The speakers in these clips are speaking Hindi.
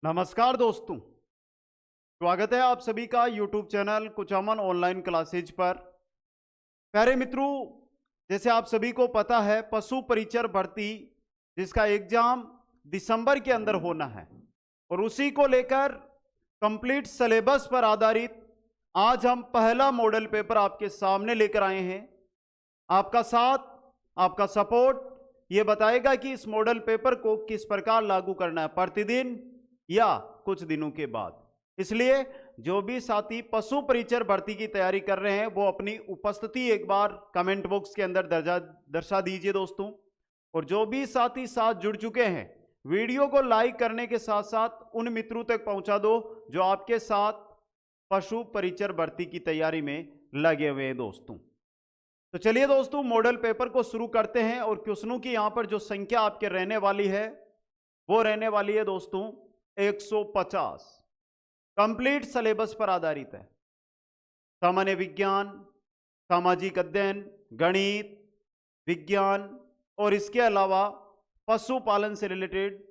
नमस्कार दोस्तों, स्वागत है आप सभी का YouTube channel Kuchaman online classes पर। प्यारे मित्रों, जैसे आप सभी को पता है, पशु परिचर भर्ती जिसका एग्जाम दिसंबर के अंदर होना है और उसी को लेकर कंप्लीट सिलेबस पर आधारित आज हम पहला मॉडल पेपर आपके सामने लेकर आए हैं। आपका साथ, आपका सपोर्ट ये बताएगा कि इस मॉडल पेपर को किस प्रकार लागू करना है, प्रतिदिन या कुछ दिनों के बाद। इसलिए जो भी साथी पशु परिचर भर्ती की तैयारी कर रहे हैं वो अपनी उपस्थिति एक बार कमेंट बॉक्स के अंदर दर्शा दीजिए दोस्तों। और जो भी साथी साथ जुड़ चुके हैं, वीडियो को लाइक करने के साथ साथ उन मित्रों तक पहुंचा दो जो आपके साथ पशु परिचर भर्ती की तैयारी में लगे हुए हैं दोस्तों। तो चलिए दोस्तों, मॉडल पेपर को शुरू करते हैं। और क्वेश्चनों की यहां पर जो संख्या आपके रहने वाली है वो रहने वाली है दोस्तों 150। कंप्लीट सिलेबस पर आधारित है। सामान्य विज्ञान, सामाजिक अध्ययन, गणित, विज्ञान और इसके अलावा पशुपालन से रिलेटेड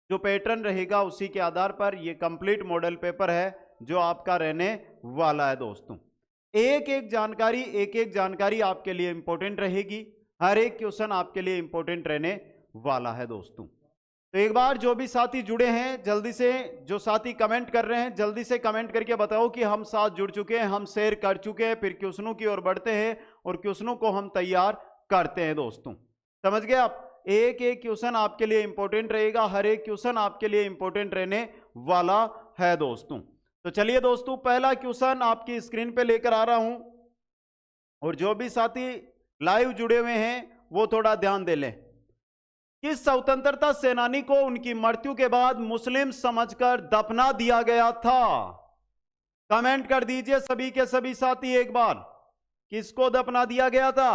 जो पैटर्न रहेगा उसी के आधार पर यह कंप्लीट मॉडल पेपर है जो आपका रहने वाला है दोस्तों। एक एक जानकारी आपके लिए इंपॉर्टेंट रहेगी। हर एक क्वेश्चन आपके लिए इंपॉर्टेंट रहने वाला है दोस्तों। तो एक बार जो भी साथी जुड़े हैं, जल्दी से, जो साथी कमेंट कर रहे हैं जल्दी से कमेंट करके बताओ कि हम साथ जुड़ चुके हैं, हम शेयर कर चुके हैं। फिर क्वेश्चनों की ओर बढ़ते हैं और क्वेश्चनों को हम तैयार करते हैं दोस्तों। समझ गए आप? एक एक क्वेश्चन आपके लिए इंपॉर्टेंट रहेगा, हर एक क्वेश्चन आपके लिए इंपॉर्टेंट रहने वाला है दोस्तों। तो चलिए दोस्तों, पहला क्वेश्चन आपकी स्क्रीन पे लेकर आ रहा हूं और जो भी साथी लाइव जुड़े हुए हैं वो थोड़ा ध्यान दे लें। किस स्वतंत्रता सेनानी को उनकी मृत्यु के बाद मुस्लिम समझकर दफना दिया गया था? कमेंट कर दीजिए सभी के सभी साथी एक बार। किसको दफना दिया गया था?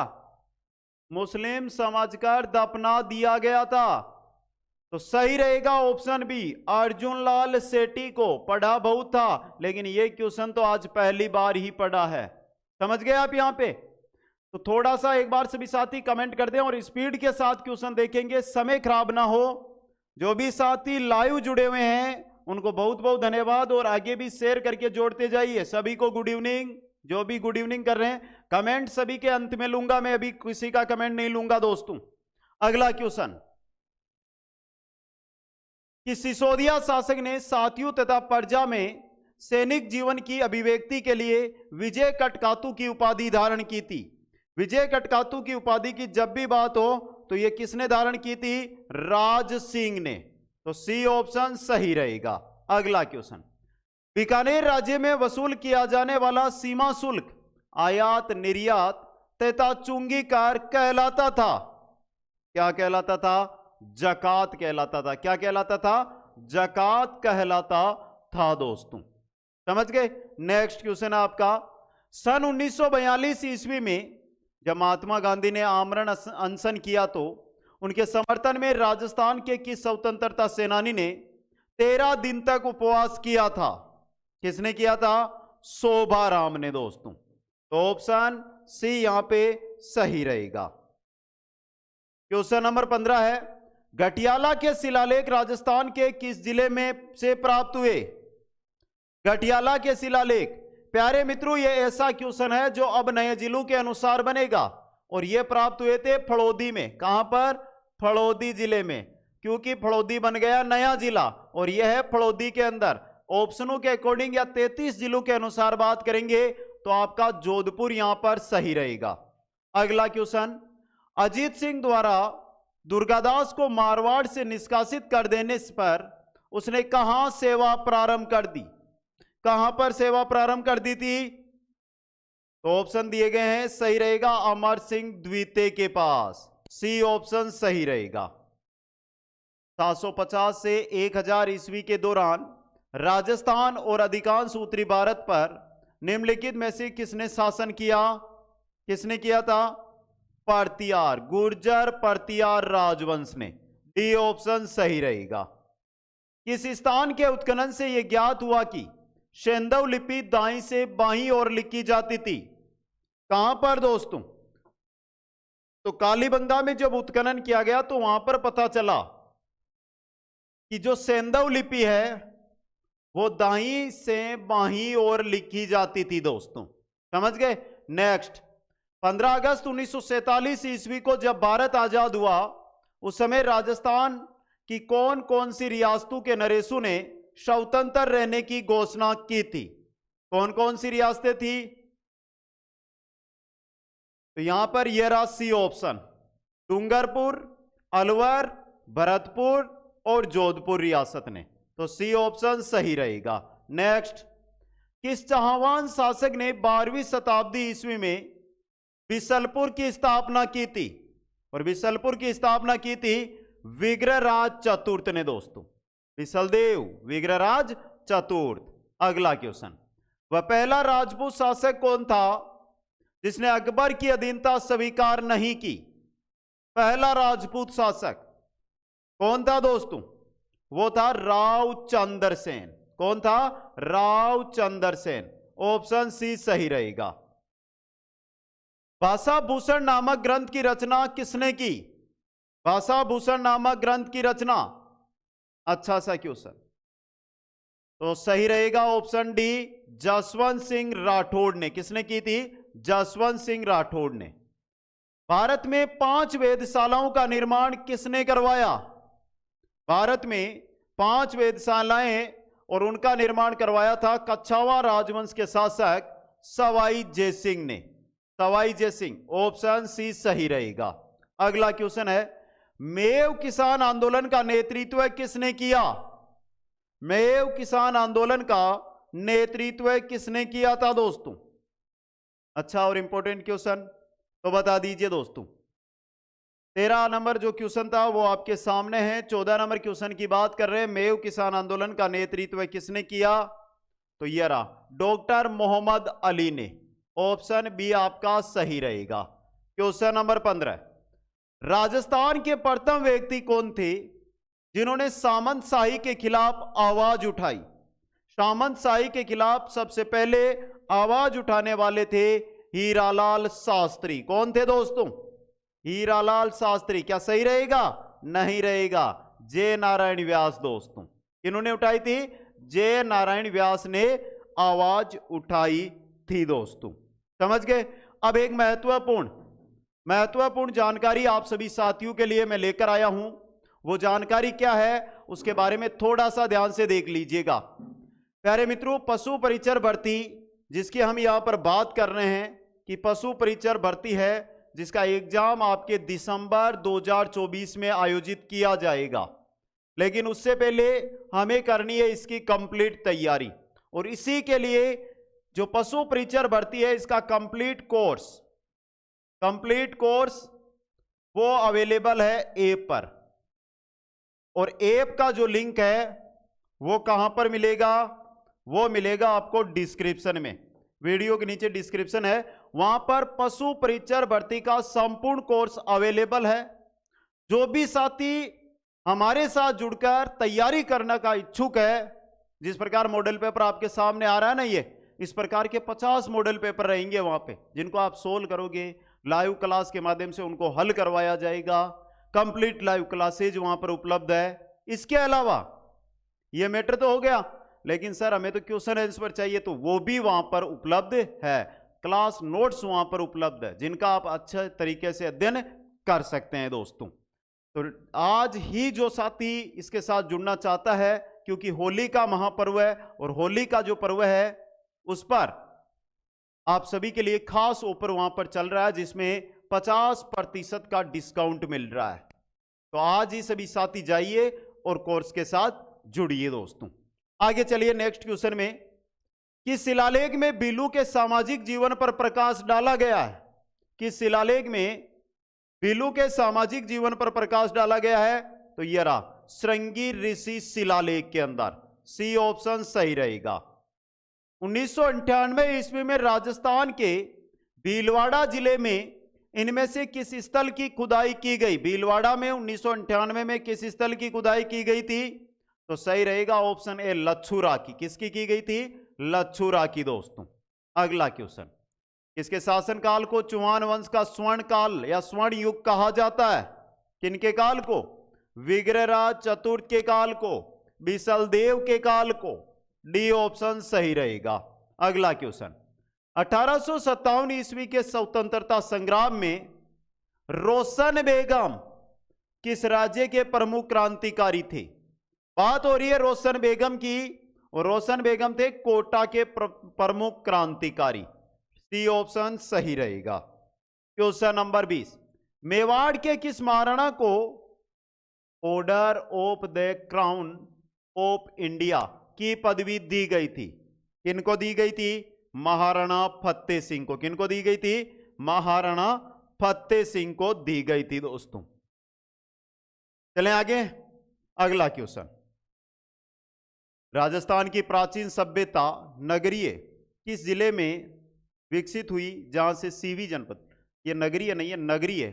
मुस्लिम समझकर दफना दिया गया था। तो सही रहेगा ऑप्शन बी, अर्जुन लाल सेठी को। पढ़ा बहुत था लेकिन यह क्वेश्चन तो आज पहली बार ही पढ़ा है। समझ गए आप यहां पे? तो थोड़ा सा एक बार सभी साथी कमेंट कर दें और स्पीड के साथ क्वेश्चन देखेंगे, समय खराब ना हो। जो भी साथी लाइव जुड़े हुए हैं उनको बहुत बहुत धन्यवाद और आगे भी शेयर करके जोड़ते जाइए। सभी को गुड इवनिंग। जो भी गुड इवनिंग कर रहे हैं, कमेंट सभी के अंत में लूंगा मैं, अभी किसी का कमेंट नहीं लूंगा दोस्तों। अगला क्वेश्चन, कि सिसोदिया शासक ने साथियों तथा प्रजा में सैनिक जीवन की अभिव्यक्ति के लिए विजय कटकातु की उपाधि धारण की थी। विजय कटकातु की उपाधि की जब भी बात हो तो यह किसने धारण की थी? राज सिंह ने। तो सी ऑप्शन सही रहेगा। अगला क्वेश्चन, बीकानेर राज्य में वसूल किया जाने वाला सीमा शुल्क आयात निर्यात तथा चुंगी कर कहलाता था। क्या कहलाता था? जकात कहलाता था। क्या कहलाता था? जकात कहलाता था दोस्तों। समझ गए? नेक्स्ट क्वेश्चन आपका, सन 1942 ईस्वी में जब महात्मा गांधी ने आमरण अनशन किया तो उनके समर्थन में राजस्थान के किस स्वतंत्रता सेनानी ने 13 दिन तक उपवास किया था? किसने किया था? शोभाराम ने दोस्तों। तो ऑप्शन सी यहां पे सही रहेगा। क्वेश्चन नंबर 15 है, घटियाला के शिलालेख राजस्थान के किस जिले में से प्राप्त हुए? घटियाला के शिलालेख, प्यारे मित्रों, यह ऐसा क्वेश्चन है जो अब नए जिलों के अनुसार बनेगा और यह प्राप्त हुए थे फड़ौदी में। कहां पर? फड़ौदी जिले में, क्योंकि फड़ौदी बन गया नया जिला और यह है फड़ौदी के अंदर। ऑप्शनों के अकॉर्डिंग या 33 जिलों के अनुसार बात करेंगे तो आपका जोधपुर यहां पर सही रहेगा। अगला क्वेश्चन, अजीत सिंह द्वारा दुर्गादास को मारवाड़ से निष्कासित कर देने पर उसने कहां सेवा प्रारंभ कर दी? कहां पर सेवा प्रारंभ कर दी थी? तो ऑप्शन दिए गए हैं, सही रहेगा अमर सिंह द्वितीय के पास। सी ऑप्शन सही रहेगा। 750 से 1000 ईस्वी के दौरान राजस्थान और अधिकांश उत्तरी भारत पर निम्नलिखित में से किसने शासन किया? किसने किया था? परतियार, गुर्जर परतियार राजवंश ने। डी ऑप्शन सही रहेगा। किस स्थान के उत्खनन से यह ज्ञात हुआ कि सेंधव लिपि दाईं से बाईं ओर लिखी जाती थी? कहां पर दोस्तों? तो कालीबंगा में जब उत्खनन किया गया तो वहां पर पता चला कि जो सेंधव लिपि है वो दाई से बाहीं ओर लिखी जाती थी दोस्तों। समझ गए। नेक्स्ट, 15 अगस्त 1947 ईस्वी को जब भारत आजाद हुआ, उस समय राजस्थान की कौन कौन सी रियासतों के नरेशों ने स्वतंत्र रहने की घोषणा की थी? कौन कौन सी रियासतें थी? तो यहां पर यह रहा सी ऑप्शन, डूंगरपुर, अलवर, भरतपुर और जोधपुर रियासत ने। तो सी ऑप्शन सही रहेगा। नेक्स्ट, किस चौहान शासक ने 12वीं शताब्दी ईस्वी में बिसलपुर की स्थापना की थी? और बिसलपुर की स्थापना की थी विग्रहराज चतुर्थ ने दोस्तों। बिसलदेव विग्रहराज चतुर्थ। अगला क्वेश्चन, वह पहला राजपूत शासक कौन था जिसने अकबर की अधीनता स्वीकार नहीं की? पहला राजपूत शासक कौन था दोस्तों? वो था राव चंद्र सेन। कौन था? राव चंद्र सेन। ऑप्शन सी सही रहेगा। भाषा भूषण नामक ग्रंथ की रचना किसने की? भाषा भूषण नामक ग्रंथ की रचना, अच्छा सा क्वेश्चन, तो सही रहेगा ऑप्शन डी, जसवंत सिंह राठौड़ ने। किसने की थी? जसवंत सिंह राठौड़ ने। भारत में 5 वेधशालाओं का निर्माण किसने करवाया? भारत में 5 वेधशालाएं और उनका निर्माण करवाया था कछवाहा राजवंश के शासक सवाई जयसिंह ने। सवाई जयसिंह। ऑप्शन सी सही रहेगा। अगला क्वेश्चन है, मेव किसान आंदोलन का नेतृत्व किसने किया? मेव किसान आंदोलन का नेतृत्व किसने किया था दोस्तों? अच्छा और इंपॉर्टेंट क्वेश्चन, तो बता दीजिए दोस्तों। 13 नंबर जो क्वेश्चन था वो आपके सामने है। 14 नंबर क्वेश्चन की बात कर रहे हैं, मेव किसान आंदोलन का नेतृत्व किसने किया? तो यह रहा डॉक्टर मोहम्मद अली ने। ऑप्शन बी आपका सही रहेगा। क्वेश्चन नंबर 15, राजस्थान के प्रथम व्यक्ति कौन थे जिन्होंने सामंतशाही के खिलाफ आवाज उठाई? सामंतशाही के खिलाफ सबसे पहले आवाज उठाने वाले थे हीरालाल शास्त्री। कौन थे दोस्तों? हीरालाल शास्त्री। क्या सही रहेगा? नहीं रहेगा, जय नारायण व्यास दोस्तों। इन्होंने उठाई थी, जय नारायण व्यास ने आवाज उठाई थी दोस्तों। समझ गए। अब एक महत्वपूर्ण जानकारी आप सभी साथियों के लिए मैं लेकर आया हूं। वो जानकारी क्या है उसके बारे में थोड़ा सा ध्यान से देख लीजिएगा। प्यारे मित्रों, पशु परिचर भर्ती जिसकी हम यहां पर बात कर रहे हैं कि पशु परिचर भर्ती है, जिसका एग्जाम आपके दिसंबर 2024 में आयोजित किया जाएगा। लेकिन उससे पहले हमें करनी है इसकी कंप्लीट तैयारी, और इसी के लिए जो पशु परिचर भर्ती है इसका कंप्लीट कोर्स वो अवेलेबल है ऐप पर। और ऐप का जो लिंक है वो कहां पर मिलेगा? वो मिलेगा आपको डिस्क्रिप्शन में। वीडियो के नीचे डिस्क्रिप्शन है, वहां पर पशु परिचर भर्ती का संपूर्ण कोर्स अवेलेबल है। जो भी साथी हमारे साथ जुड़कर तैयारी करने का इच्छुक है, जिस प्रकार मॉडल पेपर आपके सामने आ रहा है ना, ये इस प्रकार के 50 मॉडल पेपर रहेंगे वहां पे, जिनको आप सोल्व करोगे। लाइव क्लास के माध्यम से उनको हल करवाया जाएगा। कंप्लीट लाइव क्लासेज वहां पर उपलब्ध है। इसके अलावा ये मैटर तो हो गया, लेकिन सर हमें तो क्वेश्चन आंसर चाहिए, तो वो भी वहां पर उपलब्ध है। क्लास नोट्स वहां पर उपलब्ध है, जिनका आप अच्छे तरीके से अध्ययन कर सकते हैं दोस्तों। तो आज ही जो साथी इसके साथ जुड़ना चाहता है, क्योंकि होली का महापर्व है, और होली का जो पर्व है उस पर आप सभी के लिए खास ऑफर वहां पर चल रहा है, जिसमें 50% का डिस्काउंट मिल रहा है। तो आज ही सभी साथी जाइए और कोर्स के साथ जुड़िए दोस्तों। आगे चलिए नेक्स्ट क्वेश्चन में, किस शिलालेख में बीलू के सामाजिक जीवन पर प्रकाश डाला गया है? किस शिलालेख में बीलू के सामाजिक जीवन पर प्रकाश डाला गया है? तो यह रहा श्रृंगी ऋषि शिलालेख के अंदर। सी ऑप्शन सही रहेगा। 1998 ईस्वी में राजस्थान के भीलवाड़ा जिले में इनमें से किस स्थल की खुदाई की गई? भीलवाड़ा में 1998 में किस स्थल की खुदाई की गई थी? तो सही रहेगा ऑप्शन ए, लच्छूरा की। किसकी की गई थी? लच्छूरा की दोस्तों। अगला क्वेश्चन, किसके शासनकाल को चौहान वंश का स्वर्ण काल या स्वर्ण युग कहा जाता है? किनके काल को? विग्रहराज चतुर्थ के काल को, बिसलदेव के काल को, डी ऑप्शन सही रहेगा। अगला क्वेश्चन, 1857 ईस्वी के स्वतंत्रता संग्राम में रोशन बेगम किस राज्य के प्रमुख क्रांतिकारी थे? बात हो रही है रोशन बेगम की, और रोशन बेगम थे कोटा के प्रमुख क्रांतिकारी। सी ऑप्शन सही रहेगा। क्वेश्चन नंबर 20, मेवाड़ के किस महाराणा को order of the crown of India की पदवी दी गई थी? किनको दी गई थी? महाराणा फतेह सिंह को। किनको दी गई थी? महाराणा फतेह सिंह को दी गई थी दोस्तों। चलें आगे, अगला क्वेश्चन, राजस्थान की प्राचीन सभ्यता नगरीय किस जिले में विकसित हुई जहां से सीवी जनपद, ये नगरीय नहीं है, नगरीय,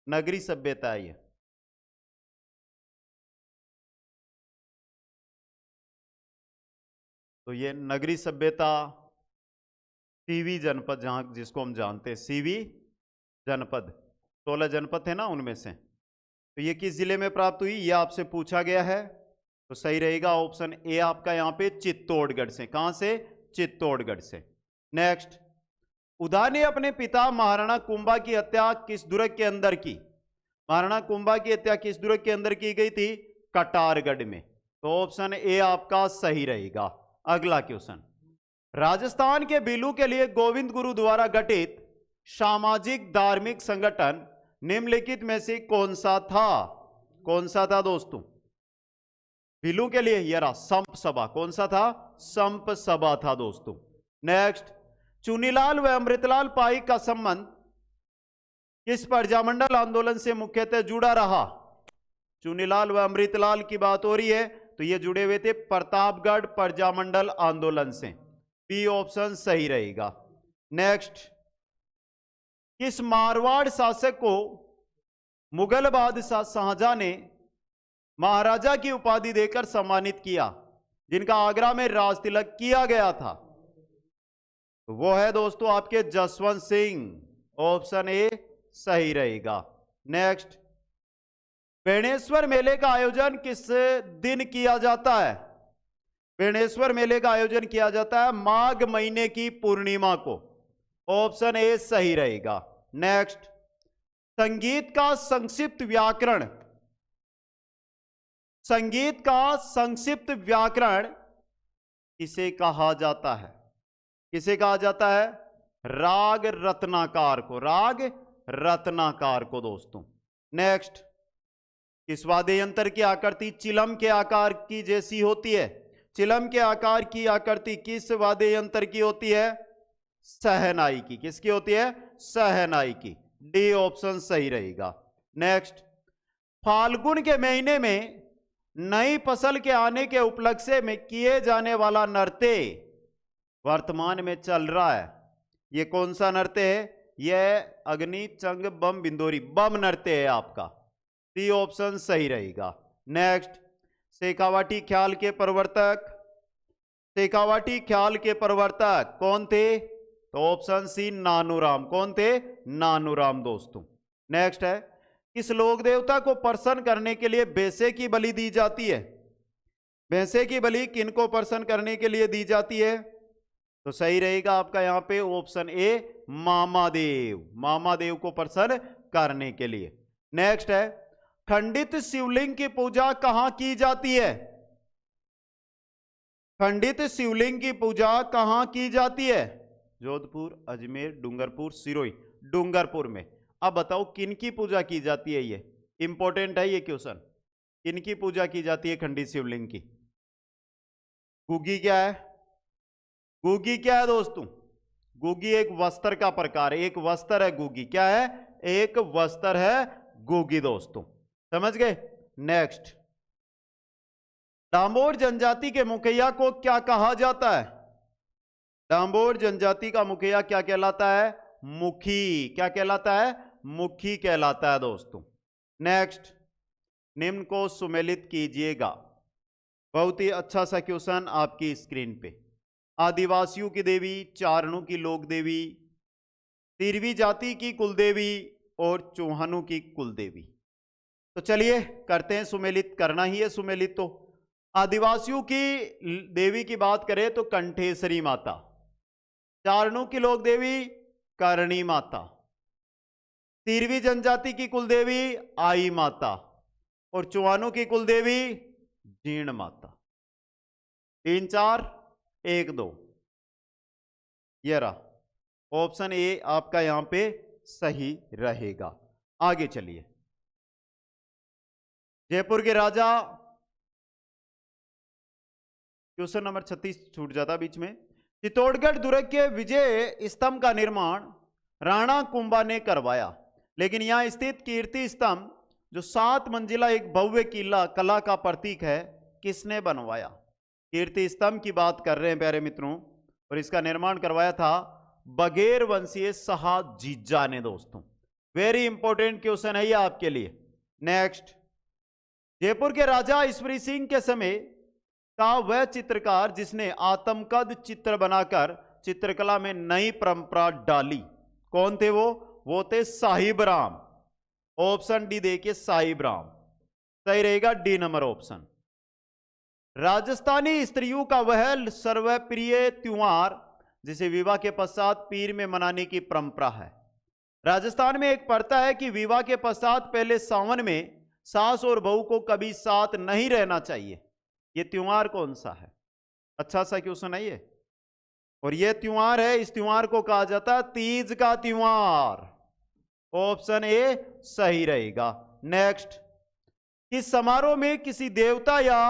नगरी सभ्यता है ये। तो ये नगरी सभ्यता सीवी जनपद, जहां जिसको हम जानते हैं सीवी जनपद, 16 जनपद है ना उनमें से, तो ये किस जिले में प्राप्त हुई ये आपसे पूछा गया है। तो सही रहेगा ऑप्शन ए आपका यहां पे चित्तौड़गढ़ से। कहां से? चित्तौड़गढ़ से। नेक्स्ट, उदा ने अपने पिता महाराणा कुंभा की हत्या किस दुर्ग के अंदर की? महाराणा कुंभा की हत्या किस दुर्ग के अंदर की गई थी? कटारगढ़ में। तो ऑप्शन ए आपका सही रहेगा। अगला क्वेश्चन, राजस्थान के बीलू के लिए गोविंद गुरु द्वारा गठित सामाजिक धार्मिक संगठन निम्नलिखित में से कौन सा था? कौन सा था दोस्तों? बीलू के लिए ये रहा संप सभा। कौन सा था? संप सभा था दोस्तों। नेक्स्ट, चुनीलाल व अमृतलाल पाई का संबंध किस प्रजामंडल आंदोलन से मुख्यतः जुड़ा रहा? चुनीलाल व अमृतलाल की बात हो रही है तो ये जुड़े हुए थे प्रतापगढ़ प्रजामंडल आंदोलन से। बी ऑप्शन सही रहेगा। नेक्स्ट, किस मारवाड़ शासक को मुगल बादशाह शाहजहां ने महाराजा की उपाधि देकर सम्मानित किया, जिनका आगरा में राज तिलक किया गया था? तो वो है दोस्तों आपके जसवंत सिंह। ऑप्शन ए सही रहेगा। नेक्स्ट, बेणेश्वर मेले का आयोजन किस दिन किया जाता है? बेणेश्वर मेले का आयोजन किया जाता है माघ महीने की पूर्णिमा को। ऑप्शन ए सही रहेगा। नेक्स्ट, संगीत का संक्षिप्त व्याकरण, संगीत का संक्षिप्त व्याकरण किसे कहा जाता है? किसे कहा जाता है? राग रत्नाकार को। राग रत्नाकार को दोस्तों। नेक्स्ट, किस वाद्य यंत्र की आकृति चिलम के आकार की जैसी होती है? चिलम के आकार की आकृति किस वाद्य यंत्र की होती है? सहनाई की। किसकी होती है? सहनाई की। डी ऑप्शन सही रहेगा। नेक्स्ट, फाल्गुन के महीने में नई फसल के आने के उपलक्ष्य में किए जाने वाला नृत्य वर्तमान में चल रहा है, ये कौन सा नृत्य है? यह अग्नि चंग बम बिंदोरी, बम नृत्य है आपका। सी ऑप्शन सही रहेगा। नेक्स्ट, शेखावाटी ख्याल के प्रवर्तक, शेखावाटी ख्याल के प्रवर्तक कौन थे? तो ऑप्शन सी नानूराम। कौन थे? नानूराम दोस्तों। नेक्स्ट है, किस लोक देवता को प्रसन्न करने के लिए भैंसे की बलि दी जाती है? भैंसे की बलि किनको प्रसन्न करने के लिए दी जाती है? तो सही रहेगा आपका यहां पे ऑप्शन ए मामादेव। मामादेव को प्रसन्न करने के लिए। नेक्स्ट है, खंडित शिवलिंग की पूजा कहां की जाती है? खंडित शिवलिंग की पूजा कहां की जाती है? जोधपुर, अजमेर, डूंगरपुर, सिरोही। डूंगरपुर में। अब बताओ किन की पूजा की जाती है? ये इंपॉर्टेंट है ये क्वेश्चन। किन की पूजा की जाती है खंडित शिवलिंग की? गुगी क्या है? गुगी क्या है दोस्तों? गुगी एक वस्त्र का प्रकार है। एक वस्त्र है गुगी। क्या है? एक वस्त्र है गुगी दोस्तों। समझ गए? नेक्स्ट, डांबोर जनजाति के मुखिया को क्या कहा जाता है? डांबोर जनजाति का मुखिया क्या कहलाता है? मुखी। क्या कहलाता है? मुखी कहलाता है दोस्तों। नेक्स्ट, निम्न को सुमेलित कीजिएगा। बहुत ही अच्छा सा क्वेश्चन आपकी स्क्रीन पे। आदिवासियों की देवी, चारणों की लोक देवी, तिरवी जाति की कुलदेवी और चौहानों की कुलदेवी। तो चलिए करते हैं सुमेलित। करना ही है सुमेलित। तो आदिवासियों की देवी की बात करें तो कंठेश्वरी माता, चारणों की लोक देवी करणी माता, तिरवी जनजाति की कुलदेवी आई माता और चौहानों की कुलदेवी जीण माता। 3 4 1 2, ये रहा ऑप्शन ए आपका यहां पे सही रहेगा। आगे चलिए, जयपुर के राजा, क्वेश्चन नंबर 36 छूट जाता बीच में। चित्तौड़गढ़ दुर्ग के विजय स्तंभ का निर्माण राणा कुंभा ने करवाया, लेकिन यहां स्थित कीर्ति स्तंभ जो 7 मंजिला एक भव्य किला कला का प्रतीक है, किसने बनवाया? कीर्ति स्तंभ की बात कर रहे हैं प्यारे मित्रों, और इसका निर्माण करवाया था बघेल वंशीय शाह जीजा ने दोस्तों। वेरी इंपॉर्टेंट क्वेश्चन है ये आपके लिए। नेक्स्ट, जयपुर के राजा ईश्वरी सिंह के समय का वह चित्रकार जिसने आत्मकद चित्र बनाकर चित्रकला में नई परंपरा डाली, कौन थे वो थे साहिब राम। ऑप्शन डी देखिए, साहिब राम सही रहेगा, डी नंबर ऑप्शन। राजस्थानी स्त्रियों का वह सर्वप्रिय त्योहार जिसे विवाह के पश्चात पीर में मनाने की परंपरा है। राजस्थान में एक प्रथा है कि विवाह के पश्चात पहले सावन में सास और बहू को कभी साथ नहीं रहना चाहिए। यह त्योहार कौन सा है? अच्छा सा क्वेश्चन है ये, और यह त्योहार है, इस त्योहार को कहा जाता है तीज का त्योहार। ऑप्शन ए सही रहेगा। नेक्स्ट, इस समारोह में किसी देवता या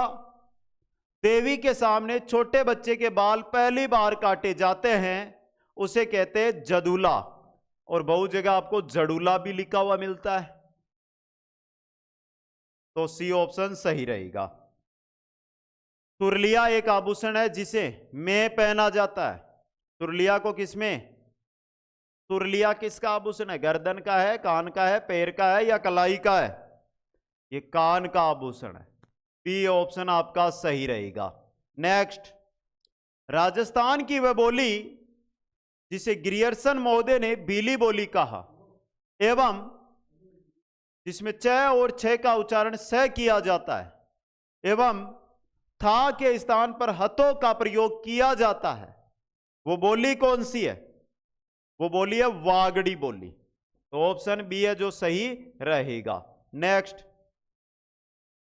देवी के सामने छोटे बच्चे के बाल पहली बार काटे जाते हैं, उसे कहते हैं जदूला, और बहुत जगह आपको जड़ूला भी लिखा हुआ मिलता है, तो सी ऑप्शन सही रहेगा। तुरलिया एक आभूषण है जिसे में पहना जाता है। तुरलिया को किसमें? तुरलिया किसका आभूषण है? गर्दन का है, कान का है, पैर का है या कलाई का है? ये कान का आभूषण है। बी ऑप्शन आपका सही रहेगा। नेक्स्ट, राजस्थान की वह बोली जिसे ग्रियर्सन महोदय ने बीली बोली कहा एवं जिसमें च और छ का उच्चारण स किया जाता है एवं था के स्थान पर हथों का प्रयोग किया जाता है, वो बोली कौन सी है? वो बोली है वागड़ी बोली, तो ऑप्शन बी है जो सही रहेगा। नेक्स्ट,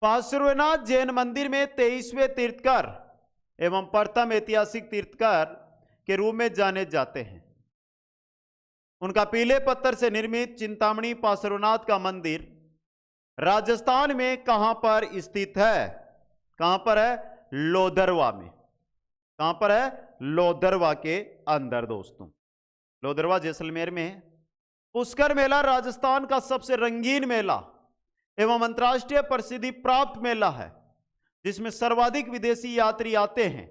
पार्श्वनाथ जैन मंदिर में 23वें तीर्थकर एवं प्रथम ऐतिहासिक तीर्थकर के रूप में जाने जाते हैं। उनका पीले पत्थर से निर्मित चिंतामणि पार्श्वनाथ का मंदिर राजस्थान में कहां पर स्थित है? कहां पर है? लोधरवा में। कहां पर है? लोधरवा के अंदर दोस्तों। लोधरवा जैसलमेर में है। पुष्कर मेला राजस्थान का सबसे रंगीन मेला एवं अंतर्राष्ट्रीय प्रसिद्धि प्राप्त मेला है जिसमें सर्वाधिक विदेशी यात्री आते हैं।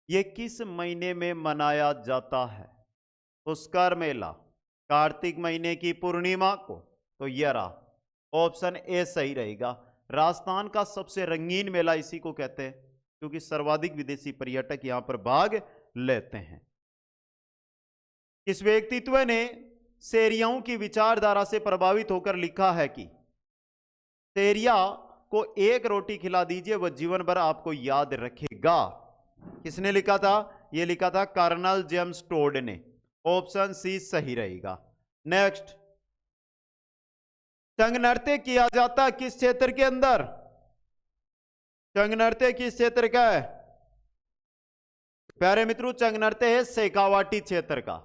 यह किस महीने में मनाया जाता है? पुष्कर मेला कार्तिक महीने की पूर्णिमा को, तो यह रहा ऑप्शन ए सही रहेगा। राजस्थान का सबसे रंगीन मेला इसी को कहते हैं क्योंकि सर्वाधिक विदेशी पर्यटक यहां पर भाग लेते हैं। इस व्यक्तित्व ने सेरियाओं की विचारधारा से प्रभावित होकर लिखा है कि सेरिया को एक रोटी खिला दीजिए, वह जीवन भर आपको याद रखेगा। किसने लिखा था? यह लिखा था कर्नल जेम्स टोड ने। ऑप्शन सी सही रहेगा। नेक्स्ट, चंग नृत्य किया जाता किस क्षेत्र के अंदर? चंग नृत्य किस क्षेत्र का है प्यारे मित्रों? चंग नृत्य है शेखावाटी क्षेत्र का।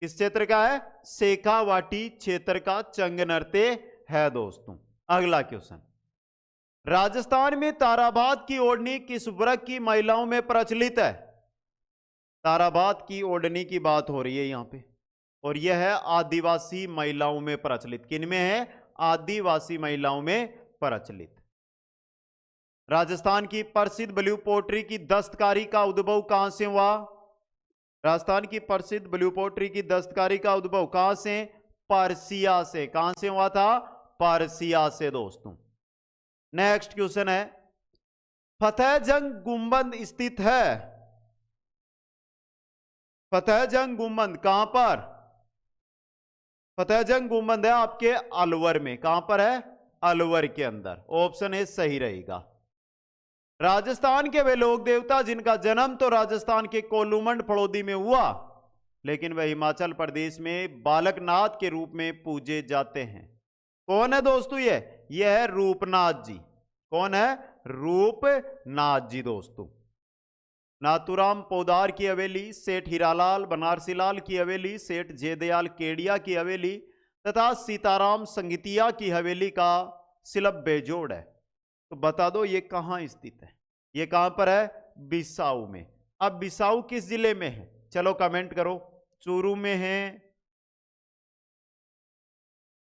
किस क्षेत्र का है? शेखावाटी क्षेत्र का चंग नृत्य है दोस्तों। अगला क्वेश्चन, राजस्थान में ताराबाद की ओढ़नी किस वर्ग की महिलाओं में प्रचलित है? ताराबाद की ओढ़नी की बात हो रही है यहां पे, और यह है आदिवासी महिलाओं में प्रचलित। किन में है? आदिवासी महिलाओं में प्रचलित। राजस्थान की प्रसिद्ध ब्लू पोट्री की दस्तकारी का उद्भव कहां से हुआ? राजस्थान की प्रसिद्ध ब्लू पोट्री की दस्तकारी का उद्भव कहां से? पर्सिया से। कहां से हुआ था? पर्सिया से दोस्तों। नेक्स्ट क्वेश्चन है, फतेहजंग गुंबद स्थित है। फतेहजंग गुंबद कहां पर? फतेहजंग गुंबद है आपके अलवर में। कहां पर है? अलवर के अंदर। ऑप्शन ए सही रहेगा। राजस्थान के वे लोक देवता जिनका जन्म तो राजस्थान के कोलूमंड फड़ौदी में हुआ, लेकिन वह हिमाचल प्रदेश में बालकनाथ के रूप में पूजे जाते हैं। कौन है दोस्तों? यह है रूपनाथ जी। कौन है? रूपनाथ जी दोस्तों। नाथूराम पोदार की हवेली, सेठ हीरालाल बनारसीलाल की हवेली, सेठ जयदयाल केडिया की हवेली तथा सीताराम संगीतिया की हवेली का सिलब बेजोड़ है। तो बता दो ये कहां स्थित है? ये कहां पर है? बिसाऊ में। अब बिसाऊ किस जिले में है? चलो कमेंट करो। चूरू में है,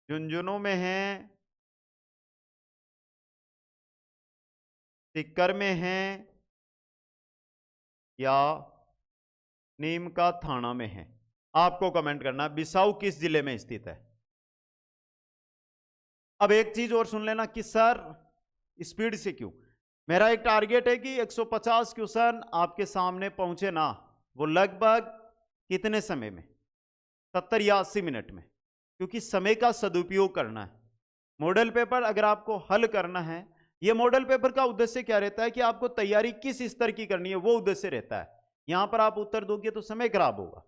झुंझुनू में है, सीकर में है या नीम का थाना में है? आपको कमेंट करना बिसाऊ किस जिले में स्थित है। अब एक चीज और सुन लेना कि सर स्पीड से क्यों? मेरा एक टारगेट है कि 150 क्वेश्चन आपके सामने पहुंचे ना, वो लगभग कितने समय में? 70 या 80 मिनट में, क्योंकि समय का सदुपयोग करना है। मॉडल पेपर अगर आपको हल करना है, ये मॉडल पेपर का उद्देश्य क्या रहता है कि आपको तैयारी किस स्तर की करनी है, वो उद्देश्य रहता है। यहां पर आप उत्तर दोगे तो समय खराब होगा।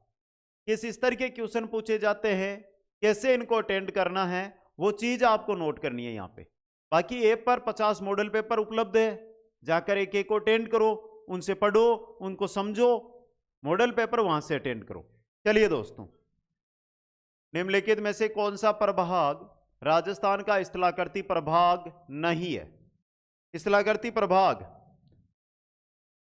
किस स्तर के क्वेश्चन पूछे जाते हैं, कैसे इनको अटेंड करना है, वो चीज आपको नोट करनी है यहां पे। बाकी ऐप पर 50 मॉडल पेपर उपलब्ध है, जाकर एक एक को अटेंड करो, उनसे पढ़ो, उनको समझो, मॉडल पेपर वहां से अटेंड करो। चलिए दोस्तों, निम्नलिखित में से कौन सा प्रभाग राजस्थान का स्थलाकृति प्रभाग नहीं है? स्थलाकृति प्रभाग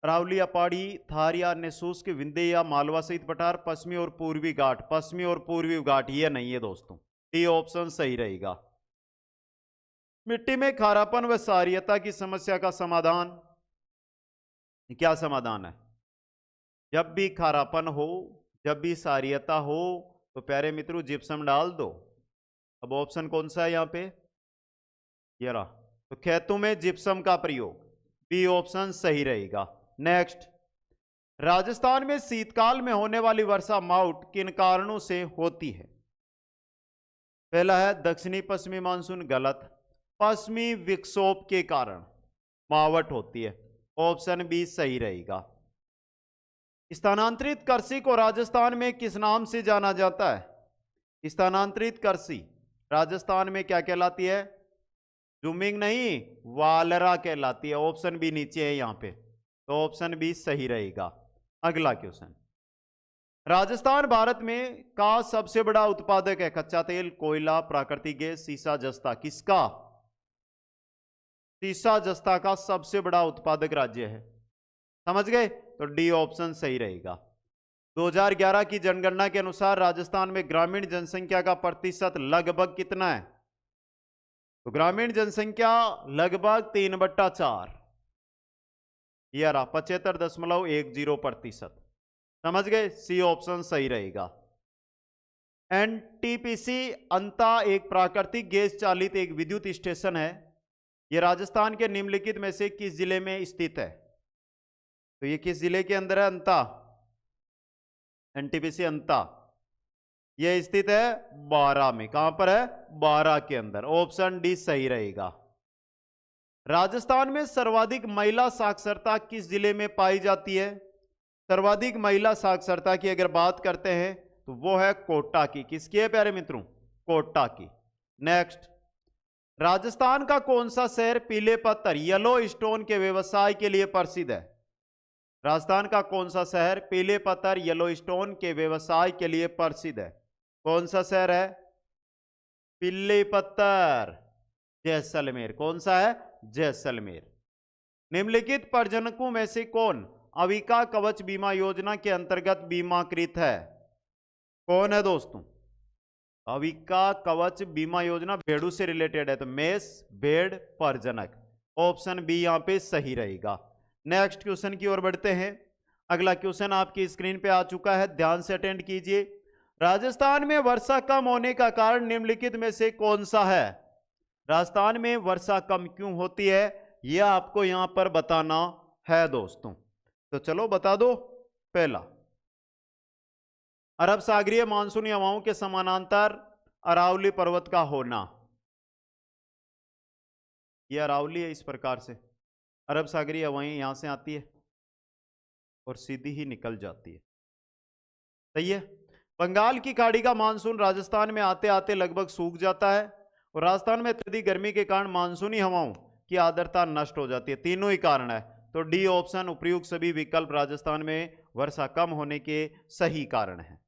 अरावली, पहाड़ी, थार या अन्य शुष्क, विंध्य या मालवा सहित पठार, पश्चिमी और पूर्वी घाट। पश्चिमी और पूर्वी घाट ये नहीं है दोस्तों। डी ऑप्शन सही रहेगा। मिट्टी में खारापन व क्षारीयता की समस्या का समाधान, क्या समाधान है? जब भी खारापन हो, जब भी क्षारीयता हो, तो प्यारे मित्रों जिप्सम डाल दो। अब ऑप्शन कौन सा है यहां पे? ये रहा। तो खेतों में जिप्सम का प्रयोग, बी ऑप्शन सही रहेगा। नेक्स्ट, राजस्थान में शीतकाल में होने वाली वर्षा माउट किन कारणों से होती है? पहला है दक्षिणी पश्चिमी मानसून, गलत। पश्चिमी विक्षोभ के कारण मावट होती है, ऑप्शन बी सही रहेगा। स्थानांतरित कृषि को राजस्थान में किस नाम से जाना जाता है? स्थानांतरित कृषि राजस्थान में क्या कहलाती है? जूमिंग नहीं, वालरा कहलाती है। ऑप्शन बी नीचे है यहां पे, तो ऑप्शन बी सही रहेगा। अगला क्वेश्चन, राजस्थान भारत में का सबसे बड़ा उत्पादक है? कच्चा तेल, कोयला, प्राकृतिक गैस, सीसा, जस्ता। किसका? सीसा जस्ता का सबसे बड़ा उत्पादक राज्य है। समझ गए? तो डी ऑप्शन सही रहेगा। 2011 की जनगणना के अनुसार राजस्थान में ग्रामीण जनसंख्या का प्रतिशत लगभग कितना है? तो ग्रामीण जनसंख्या लगभग 3/4, यह रहा 75.10%। समझ गए? सी ऑप्शन सही रहेगा। एनटीपीसी अंता एक प्राकृतिक गैस चालित एक विद्युत स्टेशन है। यह राजस्थान के निम्नलिखित में से किस जिले में स्थित है? तो ये किस जिले के अंदर है? अंता। एनटीपीसी अंता यह स्थित है बारां में। कहां पर है? बारां के अंदर। ऑप्शन डी सही रहेगा। राजस्थान में सर्वाधिक महिला साक्षरता किस जिले में पाई जाती है? सर्वाधिक महिला साक्षरता की अगर बात करते हैं तो वो है कोटा की। किसकी है प्यारे मित्रों? कोटा की। नेक्स्ट, राजस्थान का कौन सा शहर पीले पत्थर येलो स्टोन के व्यवसाय के लिए प्रसिद्ध है? राजस्थान का कौन सा शहर पीले पत्थर येलो स्टोन के व्यवसाय के लिए प्रसिद्ध है? कौन सा शहर है? पीले पत्थर, जैसलमेर। कौन सा है? जैसलमेर। निम्नलिखित प्रजनकों में से कौन अविका कवच बीमा योजना के अंतर्गत बीमाकृत है? कौन है दोस्तों? अविका कवच बीमा योजना भेड़ों से रिलेटेड है, तो मेष, भेड़, प्रजनक। ऑप्शन बी यहां पे सही रहेगा। नेक्स्ट क्वेश्चन की ओर बढ़ते हैं। अगला क्वेश्चन आपकी स्क्रीन पे आ चुका है, ध्यान से अटेंड कीजिए। राजस्थान में वर्षा कम होने का कारण निम्नलिखित में से कौन सा है? राजस्थान में वर्षा कम क्यों होती है, यह आपको यहां पर बताना है दोस्तों। तो चलो बता दो। पहला, अरब सागरीय मानसूनी हवाओं के समानांतर अरावली पर्वत का होना। यह अरावली है इस प्रकार से, अरब सागरीय हवाएं यहां से आती है और सीधी ही निकल जाती है। सही है। बंगाल की खाड़ी का मानसून राजस्थान में आते आते लगभग सूख जाता है और राजस्थान में अत्यधिक गर्मी के कारण मानसूनी हवाओं की आर्द्रता नष्ट हो जाती है। तीनों ही कारण है, तो डी ऑप्शन उपयुक्त सभी विकल्प राजस्थान में वर्षा कम होने के सही कारण है।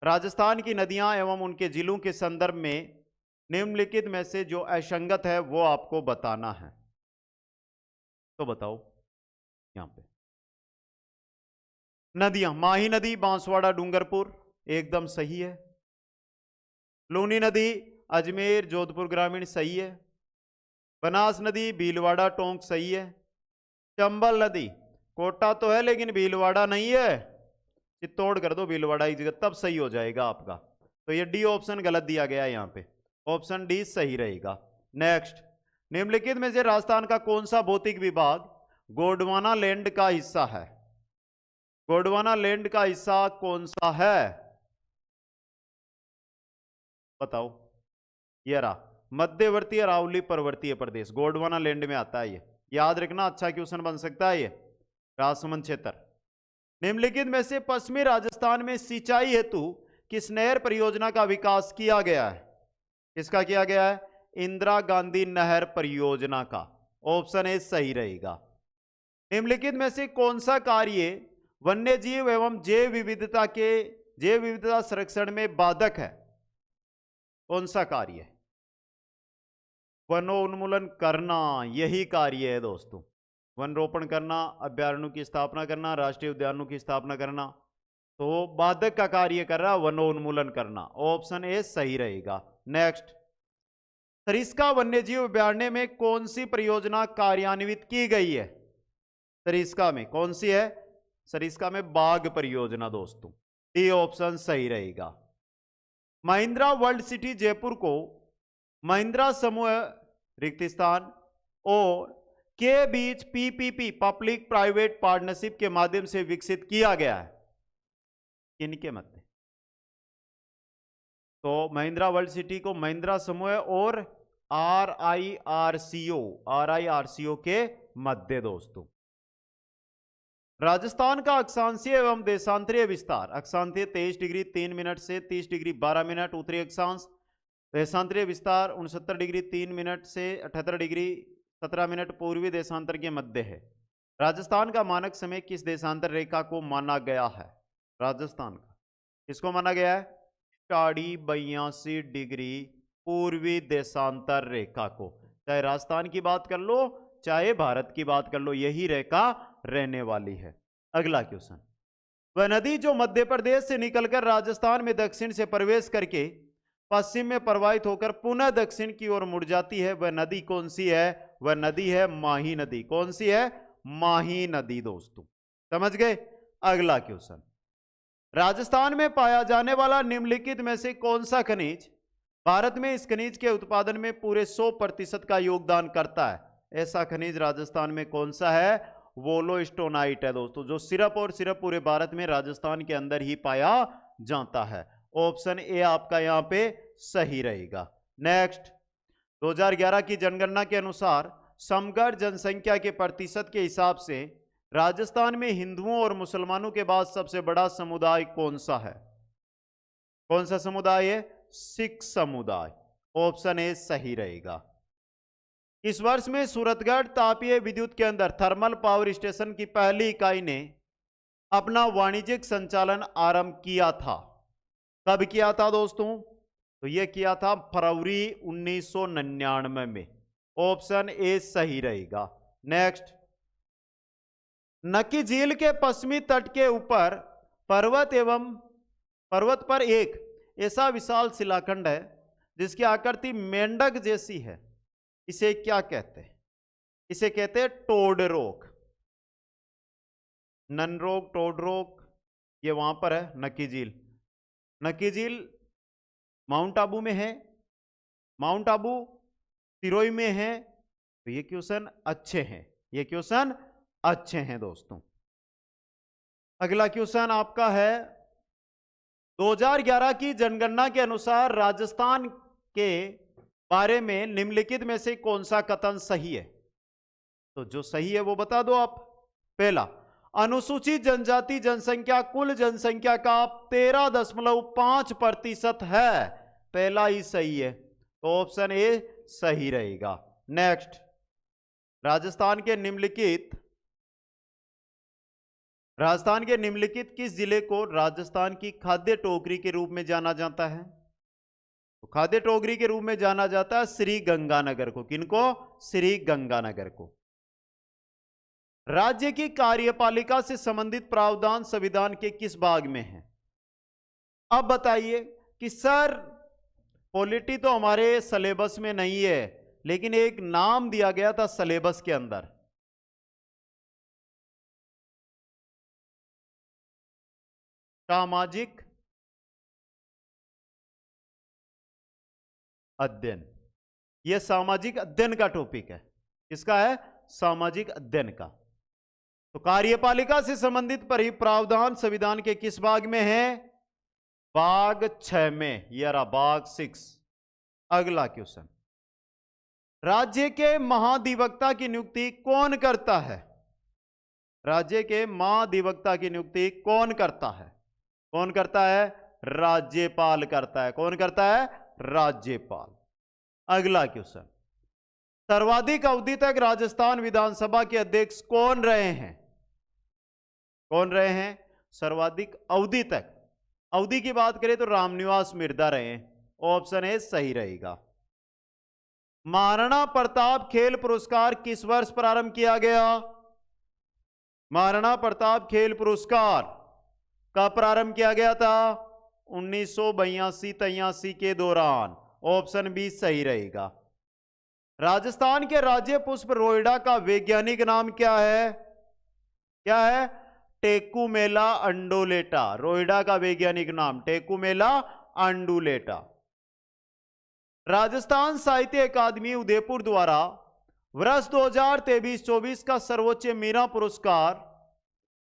राजस्थान की नदियां एवं उनके जिलों के संदर्भ में निम्नलिखित में से जो असंगत है वो आपको बताना है। तो बताओ। यहां पे नदियां, माही नदी बांसवाड़ा डूंगरपुर एकदम सही है। लूनी नदी अजमेर जोधपुर ग्रामीण सही है। बनास नदी भीलवाड़ा टोंक सही है। चंबल नदी कोटा तो है लेकिन भीलवाड़ा नहीं है, चित्तौड़ कर दो भीलवाड़ा की जगह, तब सही हो जाएगा आपका। तो ये डी ऑप्शन गलत दिया गया है यहां पे, ऑप्शन डी सही रहेगा। नेक्स्ट, निम्नलिखित में से राजस्थान का कौन सा भौतिक विभाग गोंडवाना लैंड का हिस्सा है? गोंडवाना लैंड का हिस्सा कौन सा है? बताओ। ये रहा मध्यवर्ती अरावली पर्वतीय प्रदेश, गोंडवाना लैंड में आता है ये, याद रखना, अच्छा क्वेश्चन बन सकता है ये। राजसमंद क्षेत्र। निम्नलिखित में से पश्चिमी राजस्थान में सिंचाई हेतु किस नहर परियोजना का विकास किया गया है? किसका किया गया है? इंदिरा गांधी नहर परियोजना का, ऑप्शन ए सही रहेगा। निम्नलिखित में से कौन सा कार्य वन्य जीव एवं जैव विविधता संरक्षण में बाधक है? कौन सा कार्य? वनोन्मूलन करना, यही कार्य है दोस्तों। वन रोपण करना, अभ्यारण्यों की स्थापना करना, राष्ट्रीय उद्यानों की स्थापना करना, तो बाधक का कार्य कर रहा वनोन्मूलन करना, ऑप्शन ए सही रहेगा। नेक्स्ट, सरिस्का वन्यजीव अभ्यारण्य में कौन सी परियोजना कार्यान्वित की गई है? सरिस्का में कौन सी है? सरिस्का में बाघ परियोजना दोस्तों, डी ऑप्शन सही रहेगा। महिंद्रा वर्ल्ड सिटी जयपुर को महिंद्रा समूह रिक्त स्थान और के बीच पीपीपी पब्लिक प्राइवेट पार्टनरशिप के माध्यम से विकसित किया गया है, किनके मत? तो महिंद्रा वर्ल्ड सिटी को महिंद्रा समूह और आरआईआरसीओ के मध्य दोस्तों। राजस्थान का अक्षांशीय एवं देशांतरीय विस्तार, अक्षांशीय 23 डिग्री 3 मिनट से 30 डिग्री 12 मिनट उत्तरी अक्षांश, देशांतरीय विस्तार 69 डिग्री 3 मिनट से 78 डिग्री 17 मिनट पूर्वी देशांतर के मध्य है। राजस्थान का मानक समय किस देशांतर रेखा को माना गया है? राजस्थान का किसको माना गया है? 82 डिग्री पूर्वी देशांतर रेखा को। चाहे राजस्थान की बात कर लो चाहे भारत की बात कर लो, यही रेखा रहने वाली है। अगला क्वेश्चन, वह नदी जो मध्य प्रदेश से निकलकर राजस्थान में दक्षिण से प्रवेश करके पश्चिम में प्रवाहित होकर पुनः दक्षिण की ओर मुड़ जाती है, वह नदी कौन सी है? वह नदी है माही नदी। कौन सी है? माही नदी दोस्तों, समझ गए। अगला क्वेश्चन, राजस्थान में पाया जाने वाला निम्नलिखित में से कौन सा खनिज भारत में इस खनिज के उत्पादन में पूरे 100% का योगदान करता है? ऐसा खनिज राजस्थान में कौन सा है? वोलोस्टोनाइट है दोस्तों, जो सिर्फ और सिर्फ पूरे भारत में राजस्थान के अंदर ही पाया जाता है। ऑप्शन ए आपका यहां पे सही रहेगा। नेक्स्ट, 2011 की जनगणना के अनुसार समग्र जनसंख्या के प्रतिशत के हिसाब से राजस्थान में हिंदुओं और मुसलमानों के बाद सबसे बड़ा समुदाय कौन सा है? कौन सा समुदाय है? सिख समुदाय, ऑप्शन ए सही रहेगा। इस वर्ष में सूरतगढ़ तापीय विद्युत के अंदर थर्मल पावर स्टेशन की पहली इकाई ने अपना वाणिज्यिक संचालन आरंभ किया था। कब किया था दोस्तों? तो यह किया था फरवरी 1999 में, ऑप्शन ए सही रहेगा। नेक्स्ट, नक्की झील के पश्चिमी तट के ऊपर पर्वत पर एक ऐसा विशाल शिलाखंड है जिसकी आकृति मेंढक जैसी है, इसे क्या कहते हैं? इसे कहते हैं टोडरोक। ननरोक, टोडरोक, ये वहां पर है नक्की झील। नक्की झील माउंट आबू में है, माउंट आबू सिरोही में है। तो ये क्वेश्चन अच्छे हैं, ये क्वेश्चन अच्छे हैं दोस्तों। अगला क्वेश्चन आपका है, 2011 की जनगणना के अनुसार राजस्थान के बारे में निम्नलिखित में से कौन सा कथन सही है? तो जो सही है वो बता दो आप। पहला, अनुसूचित जनजाति जनसंख्या कुल जनसंख्या का 13.5% है। पहला ही सही है, तो ऑप्शन ए सही रहेगा। नेक्स्ट, राजस्थान के निम्नलिखित किस जिले को राजस्थान की खाद्य टोकरी के रूप में जाना जाता है? तो खाद्य टोकरी के रूप में जाना जाता है श्री गंगानगर को। किनको? श्री गंगानगर को। राज्य की कार्यपालिका से संबंधित प्रावधान संविधान के किस भाग में है? अब बताइए कि सर पॉलिटी तो हमारे सिलेबस में नहीं है, लेकिन एक नाम दिया गया था सिलेबस के अंदर। सामाजिक अध्ययन। यह सामाजिक अध्ययन का टॉपिक है। किसका है? सामाजिक अध्ययन का। तो कार्यपालिका से संबंधित प्रावधान संविधान के किस भाग में है? भाग 6 में। यह रहा भाग 6। अगला क्वेश्चन, राज्य के महाधिवक्ता की नियुक्ति कौन करता है? राज्य के महाधिवक्ता की नियुक्ति कौन करता है? कौन करता है? राज्यपाल करता है। कौन करता है? राज्यपाल। अगला क्वेश्चन, सर्वाधिक अवधि तक राजस्थान विधानसभा के अध्यक्ष कौन रहे हैं? कौन रहे हैं? सर्वाधिक अवधि तक। अवधि की बात करें तो रामनिवास मिर्धा रहे हैं। ऑप्शन ए सही रहेगा। महाराणा प्रताप खेल पुरस्कार किस वर्ष प्रारंभ किया गया? महाराणा प्रताप खेल पुरस्कार कब प्रारंभ किया गया था? 1982-83 के दौरान। ऑप्शन बी सही रहेगा। राजस्थान के राज्य पुष्प रोइडा का वैज्ञानिक नाम क्या है? क्या है? टेकुमेला अंडुलेटा। रोइडा का वैज्ञानिक नाम टेकुमेला अंडुलेटा। राजस्थान साहित्य अकादमी उदयपुर द्वारा वर्ष 2023-24 का सर्वोच्च मीरा पुरस्कार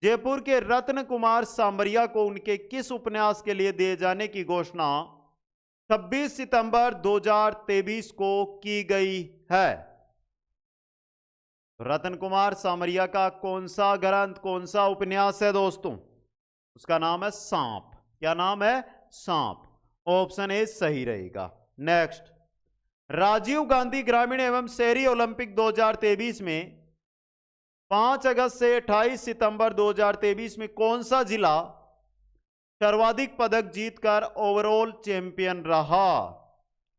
जयपुर के रत्न कुमार सांबरिया को उनके किस उपन्यास के लिए दिए जाने की घोषणा 26 सितंबर 2023 को की गई है? रतन कुमार सामरिया का कौन सा ग्रंथ, कौन सा उपन्यास है दोस्तों? उसका नाम है सांप। क्या नाम है? सांप। ऑप्शन ए सही रहेगा। नेक्स्ट, राजीव गांधी ग्रामीण एवं शहरी ओलंपिक 2023 में 5 अगस्त से 28 सितंबर 2023 में कौन सा जिला सर्वाधिक पदक जीतकर ओवरऑल चैंपियन रहा?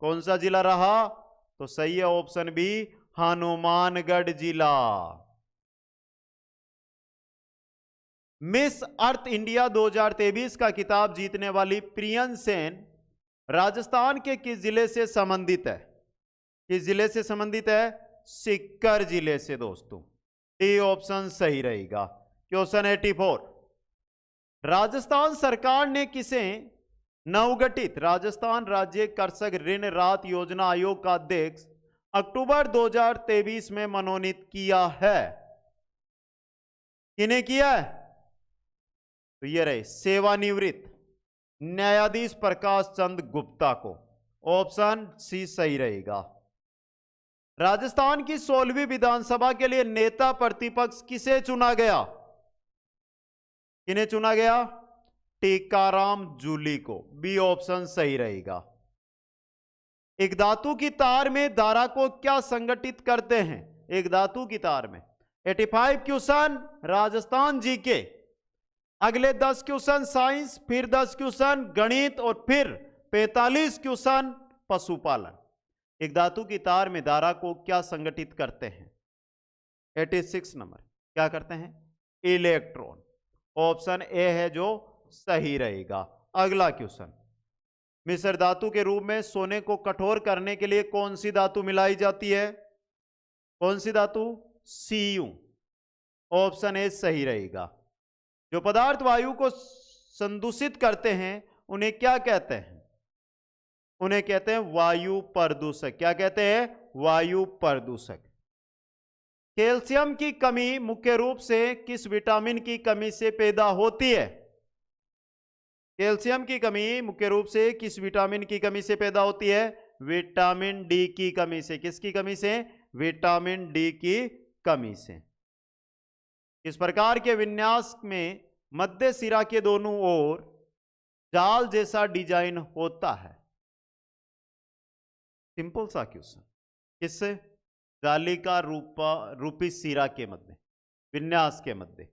कौन सा जिला रहा? तो सही है ऑप्शन बी, हनुमानगढ़ जिला। मिस अर्थ इंडिया 2023 का खिताब जीतने वाली प्रियन सेन राजस्थान के किस जिले से संबंधित है? किस जिले से संबंधित है? सीकर जिले से दोस्तों। डी ऑप्शन सही रहेगा। क्वेश्चन 84, राजस्थान सरकार ने किसे नवगठित राजस्थान राज्य कृषक ऋण राहत योजना आयोग का अध्यक्ष अक्टूबर 2023 में मनोनीत किया है? किन्हें किया है? तो ये रहे सेवानिवृत्त न्यायाधीश प्रकाश चंद गुप्ता को। ऑप्शन सी सही रहेगा। राजस्थान की 16वीं विधानसभा के लिए नेता प्रतिपक्ष किसे चुना गया? किन्हें चुना गया? टीकाराम जूली को। बी ऑप्शन सही रहेगा। एक धातु की तार में धारा को क्या संगठित करते हैं? एक धातु की तार में 85 क्वेश्चन राजस्थान जी के, अगले 10 क्वेश्चन साइंस, फिर 10 क्वेश्चन गणित और फिर 45 क्वेश्चन पशुपालन। एक धातु की तार में धारा को क्या संगठित करते हैं? 86 नंबर। क्या करते हैं? इलेक्ट्रॉन। ऑप्शन ए है जो सही रहेगा। अगला क्वेश्चन, मिश्र धातु के रूप में सोने को कठोर करने के लिए कौन सी धातु मिलाई जाती है? कौन सी धातु? Cu। ऑप्शन ए सही रहेगा। जो पदार्थ वायु को संदूषित करते हैं उन्हें क्या कहते हैं? उन्हें कहते हैं वायु प्रदूषक। क्या कहते हैं? वायु प्रदूषक। कैल्शियम की कमी मुख्य रूप से किस विटामिन की कमी से पैदा होती है? कैल्शियम की कमी मुख्य रूप से किस विटामिन की कमी से पैदा होती है? विटामिन डी की कमी से। किसकी कमी से? विटामिन डी की कमी से। इस प्रकार के विन्यास में मध्य सिरा के दोनों ओर जाल जैसा डिजाइन होता है। सिंपल सा क्वेश्चन, किससे? जाली का रूपी सिरा के मध्य, विन्यास के मध्य।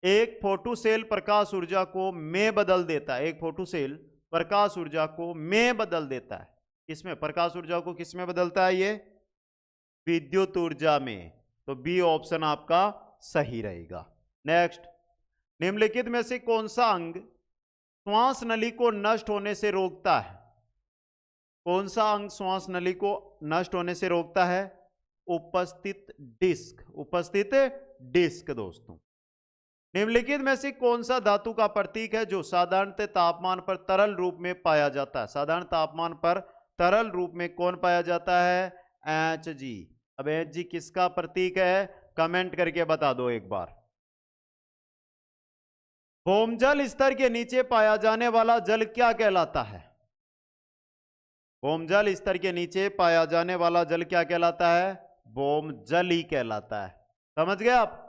एक फोटो सेल प्रकाश ऊर्जा को में बदल देता है। एक फोटो सेल प्रकाश ऊर्जा को में बदल देता है। किसमें? प्रकाश ऊर्जा को किसमें बदलता है? ये विद्युत ऊर्जा में। तो बी ऑप्शन आपका सही रहेगा। नेक्स्ट, निम्नलिखित में से कौन सा अंग श्वास नली को नष्ट होने से रोकता है? कौन सा अंग श्वास नली को नष्ट होने से रोकता है? उपस्थित डिस्क। उपस्थित डिस्क दोस्तों। निम्नलिखित में से कौन सा धातु का प्रतीक है जो साधारणतः तापमान पर तरल रूप में पाया जाता है? साधारण तापमान पर तरल रूप में कौन पाया जाता है? Hg। अब Hg किसका प्रतीक है? कमेंट करके बता दो एक बार। भौमजल स्तर के नीचे पाया जाने वाला जल क्या कहलाता है? भौमजल स्तर के नीचे पाया जाने वाला जल क्या कहलाता है? भौमजल ही कहलाता है। समझ गए आप?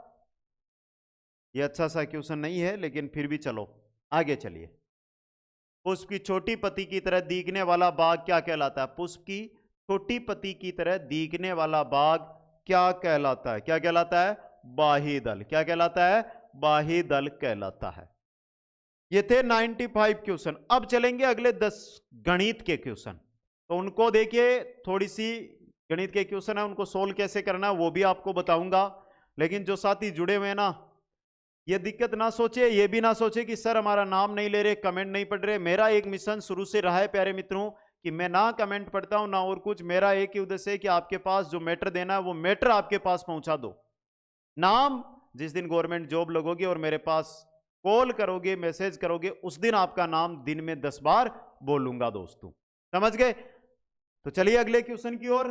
ये अच्छा सा क्वेश्चन नहीं है, लेकिन फिर भी चलो आगे चलिए। पुष्प की छोटी पत्ती की तरह दिखने वाला बाग क्या कहलाता है? पुष्प की छोटी पत्ती की तरह दिखने वाला बाग क्या कहलाता है? क्या कहलाता है? बाह्यदल। क्या कहलाता है? बाह्यदल कहलाता है। ये थे 95 क्वेश्चन। अब चलेंगे अगले 10 गणित के क्वेश्चन। तो उनको देखिए, थोड़ी सी गणित के क्वेश्चन है, उनको सोल्व कैसे करना है वो भी आपको बताऊंगा। लेकिन जो साथी जुड़े हुए हैं ना, ये दिक्कत ना सोचे, ये भी ना सोचे कि सर हमारा नाम नहीं ले रहे, कमेंट नहीं पढ़ रहे। मेरा एक मिशन शुरू से रहा है प्यारे मित्रों कि मैं ना कमेंट पढ़ता हूं ना और कुछ। मेरा एक ही उद्देश्य है कि आपके पास जो मैटर देना है वो मैटर आपके पास पहुंचा दो। नाम जिस दिन गवर्नमेंट जॉब लगोगे और मेरे पास कॉल करोगे, मैसेज करोगे, उस दिन आपका नाम दिन में 10 बार बोलूंगा दोस्तों। समझ गए? तो चलिए अगले क्वेश्चन की ओर।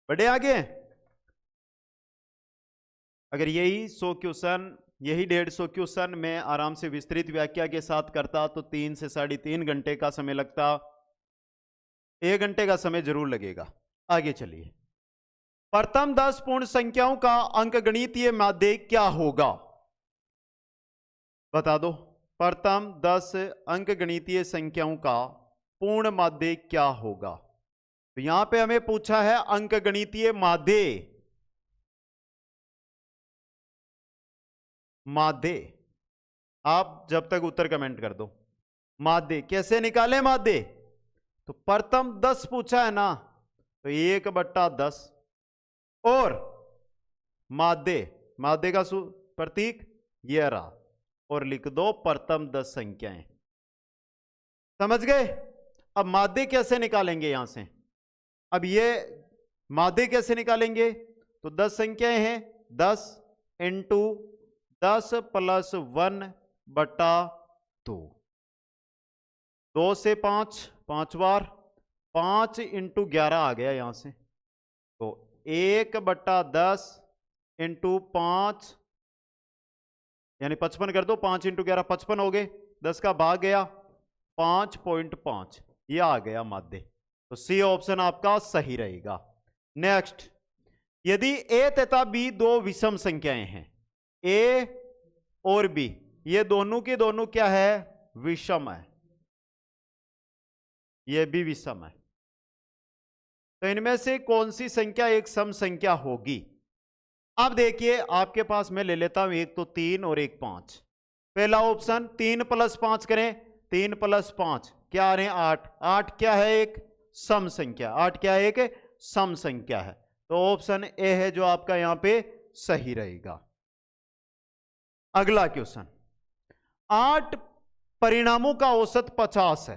बढ़े आगे। अगर यही 100 क्वेश्चन, यही 150 क्वेश्चन मैं आराम से विस्तृत व्याख्या के साथ करता तो 3 से 3.5 घंटे का समय लगता। 1 घंटे का समय जरूर लगेगा। आगे चलिए। प्रथम 10 पूर्ण संख्याओं का अंकगणितीय माध्य क्या होगा? बता दो। प्रथम 10 अंकगणितीय संख्याओं का पूर्ण माध्य क्या होगा? तो यहां पे हमें पूछा है अंकगणितीय माध्य। माध्य आप जब तक उत्तर कमेंट कर दो। माध्य कैसे निकालें? माध्य तो प्रथम 10 पूछा है ना, तो 1/10 और माध्य, माध्य का प्रतीक ये रहा, और लिख दो प्रथम 10 संख्याएं। समझ गए? अब माध्य कैसे निकालेंगे यहां से? अब ये माध्य कैसे निकालेंगे? तो 10 संख्याएं हैं, 10 इंटू 10 + 1/2। 2 से 5, 5 बार, 5 इंटू 11 आ गया यहां से। तो 1/10 इंटू 5 यानी 55 कर दो। 5 इंटू 11 55 हो गए। 10 का भाग गया 5.5, ये आ गया माध्य। तो सी ऑप्शन आपका सही रहेगा। नेक्स्ट, यदि ए तथा बी दो विषम संख्याएं हैं, ए और बी, ये दोनों के दोनों क्या है? विषम है। ये भी विषम है। तो इनमें से कौन सी संख्या एक सम संख्या होगी? अब देखिए आपके पास मैं ले लेता हूं, एक तो 3 और एक 5। पहला ऑप्शन 3 + 5 करें, 3 + 5 क्या आ रहे हैं? 8। 8 क्या है? एक सम संख्या। 8 क्या है? एक सम संख्या है। तो ऑप्शन ए है जो आपका यहां पे सही रहेगा। अगला क्वेश्चन, 8 परिणामों का औसत 50 है।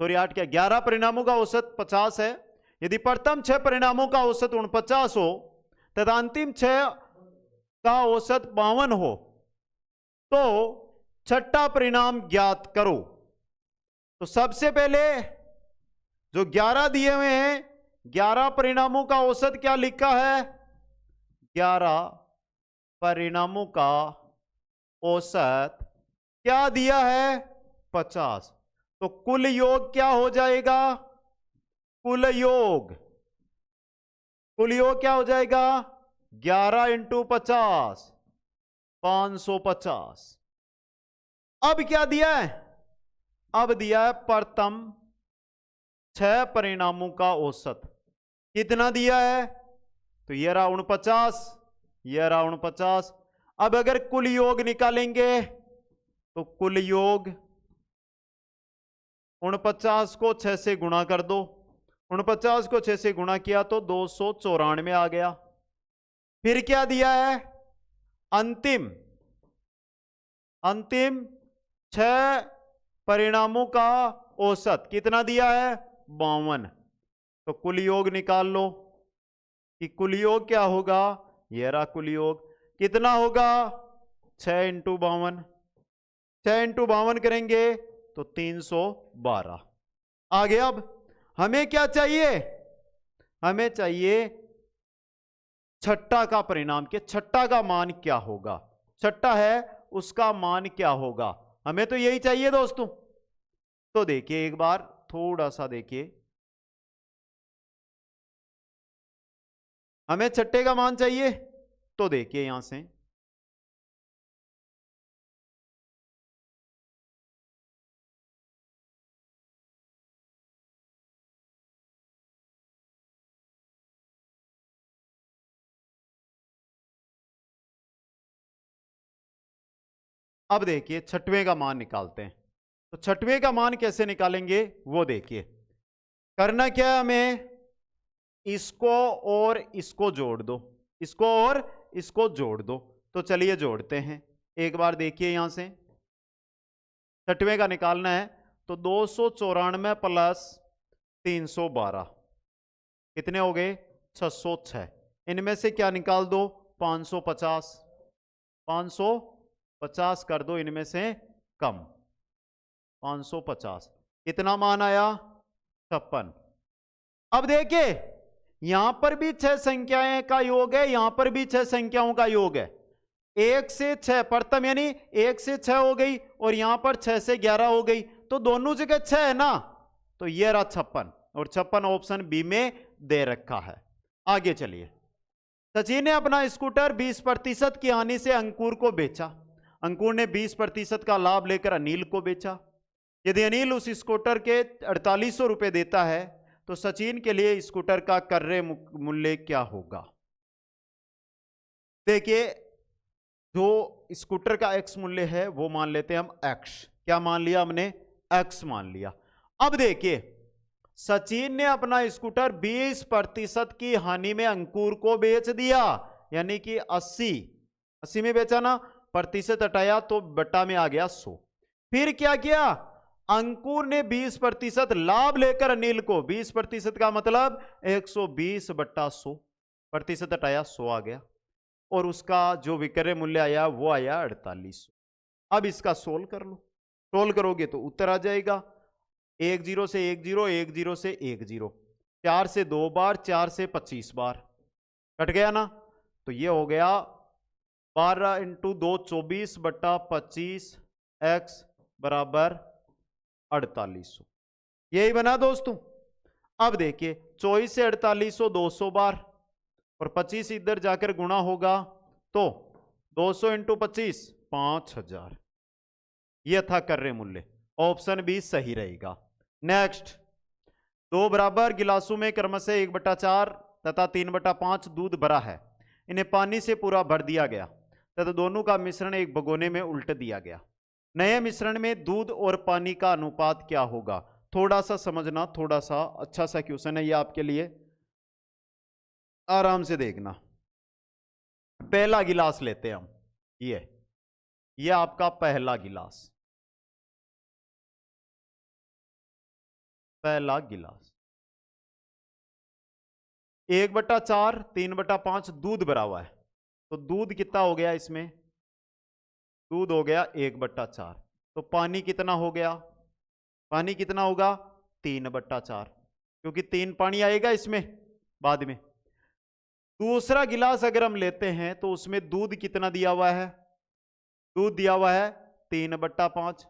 सॉरी 8 क्या, 11 परिणामों का औसत 50 है। यदि प्रथम 6 परिणामों का औसत 49 हो तथा अंतिम 6 का औसत 52 हो तो छठा परिणाम ज्ञात करो। तो सबसे पहले जो 11 दिए हुए हैं, 11 परिणामों का औसत क्या लिखा है? 11 परिणामों का औसत क्या दिया है? 50। तो कुल योग क्या हो जाएगा? कुल योग क्या हो जाएगा? 11 इंटू 50, 550। अब क्या दिया है? अब दिया है प्रथम 6 परिणामों का औसत। कितना दिया है? तो ये रहा 49, ये रहा 49। अब अगर कुल योग निकालेंगे तो कुल योग 49 को 6 से गुणा कर दो। 49 को 6 से गुणा किया तो 294 आ गया। फिर क्या दिया है? अंतिम 6 परिणामों का औसत कितना दिया है? 52। तो कुल योग निकाल लो कि कुल योग क्या होगा। ये रहा कुल योग कितना होगा? 6 इंटू 52, 6 इंटू 52 करेंगे तो 312 आ गया। अब हमें क्या चाहिए? हमें चाहिए छठा का परिणाम कि छठा का मान क्या होगा। छठा है उसका मान क्या होगा, हमें तो यही चाहिए दोस्तों। तो देखिए एक बार थोड़ा सा देखिए, हमें छठे का मान चाहिए। तो देखिए यहां से अब देखिए छठवें का मान निकालते हैं। तो छठवें का मान कैसे निकालेंगे वो देखिए। करना क्या है, हमें इसको और इसको जोड़ दो, इसको और इसको जोड़ दो। तो चलिए जोड़ते हैं एक बार। देखिए यहां से छठवें का निकालना है तो 294 प्लस 312 कितने हो गए? 606। इनमें से क्या निकाल दो? 550। 550 कर दो इनमें से कम। 550 कितना मान आया? 56। अब देखिए यहां पर भी 6 संख्याएं का योग है, यहां पर भी 6 संख्याओं का योग है। 1 से 6 प्रथम यानी 1 से 6 हो गई और यहां पर 6 से 11 हो गई, तो दोनों जगह 6 है ना। तो ये रहा 56 और 56 ऑप्शन बी में दे रखा है। आगे चलिए। सचिन ने अपना स्कूटर 20% की हानि से अंकुर को बेचा। अंकुर ने 20% का लाभ लेकर अनिल को बेचा। यदि अनिल उस स्कूटर के 4800 रुपए देता है तो सचिन के लिए स्कूटर का क्रय मूल्य क्या होगा? देखिए जो स्कूटर का एक्स मूल्य है वो मान लेते हैं हम एक्स। क्या मान लिया हमने? एक्स मान लिया। अब देखिए सचिन ने अपना स्कूटर 20% की हानि में अंकुर को बेच दिया, यानी कि 80 में बेचा ना, प्रतिशत हटाया तो बट्टा में आ गया 100। फिर क्या किया? अंकुर ने 20% लाभ लेकर अनिल को, 20% का मतलब 120 बट्टा 100, प्रतिशत हटाया 100 आ गया और उसका जो विक्रय मूल्य आया वो आया 4800। अब इसका सोल्व कर लो। सोल्व करोगे तो उत्तर आ जाएगा 1 0 से 1 0, 1 0 से 1 0, 4 से 2 बार, 4 से 25 बार कट गया ना। तो ये हो गया 12 इंटू 2 24 बट्टा 25 एक्स बराबर 4800। यही बना दोस्तों। अब देखिए 24 से 4800 200 बार और 25 इधर जाकर गुणा होगा तो 200 इंटू 25 5000। यह था क्रय मूल्य। ऑप्शन बी सही रहेगा। नेक्स्ट, 2 बराबर गिलासों में क्रमशः 1/4 तथा 3/5 दूध भरा है। इन्हें पानी से पूरा भर दिया गया तथा दोनों का मिश्रण एक भगोने में उल्ट दिया गया। नए मिश्रण में दूध और पानी का अनुपात क्या होगा? थोड़ा सा समझना, थोड़ा सा अच्छा सा क्वेश्चन है ये आपके लिए, आराम से देखना। पहला गिलास लेते हैं हम, ये आपका पहला गिलास, पहला गिलास 1/4 3/5 दूध भरा हुआ है। तो दूध कितना हो गया इसमें? दूध हो गया 1/4। तो पानी कितना हो गया? पानी कितना होगा? 3/4, क्योंकि 3 पानी आएगा इसमें बाद में। दूसरा गिलास अगर हम लेते हैं तो उसमें दूध कितना दिया हुआ है? दूध दिया हुआ है 3/5।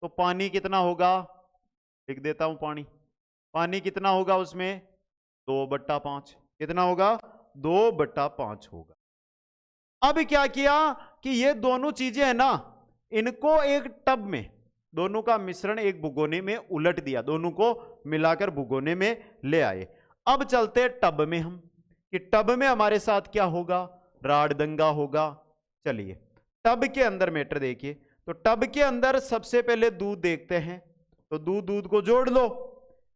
तो पानी कितना होगा? लिख देता हूं पानी। पानी कितना होगा उसमें? 2/5। कितना होगा? 2/5 होगा। अब क्या किया कि ये दोनों चीजें है ना, इनको एक टब में, दोनों का मिश्रण एक भुगोने में उलट दिया, दोनों को मिलाकर भुगोने में ले आए। अब चलते टब में हम, कि टब में हमारे साथ क्या होगा? राड़दंगा होगा। चलिए टब के अंदर मैटर देखिए, तो टब के अंदर सबसे पहले दूध देखते हैं, तो दूध को जोड़ लो,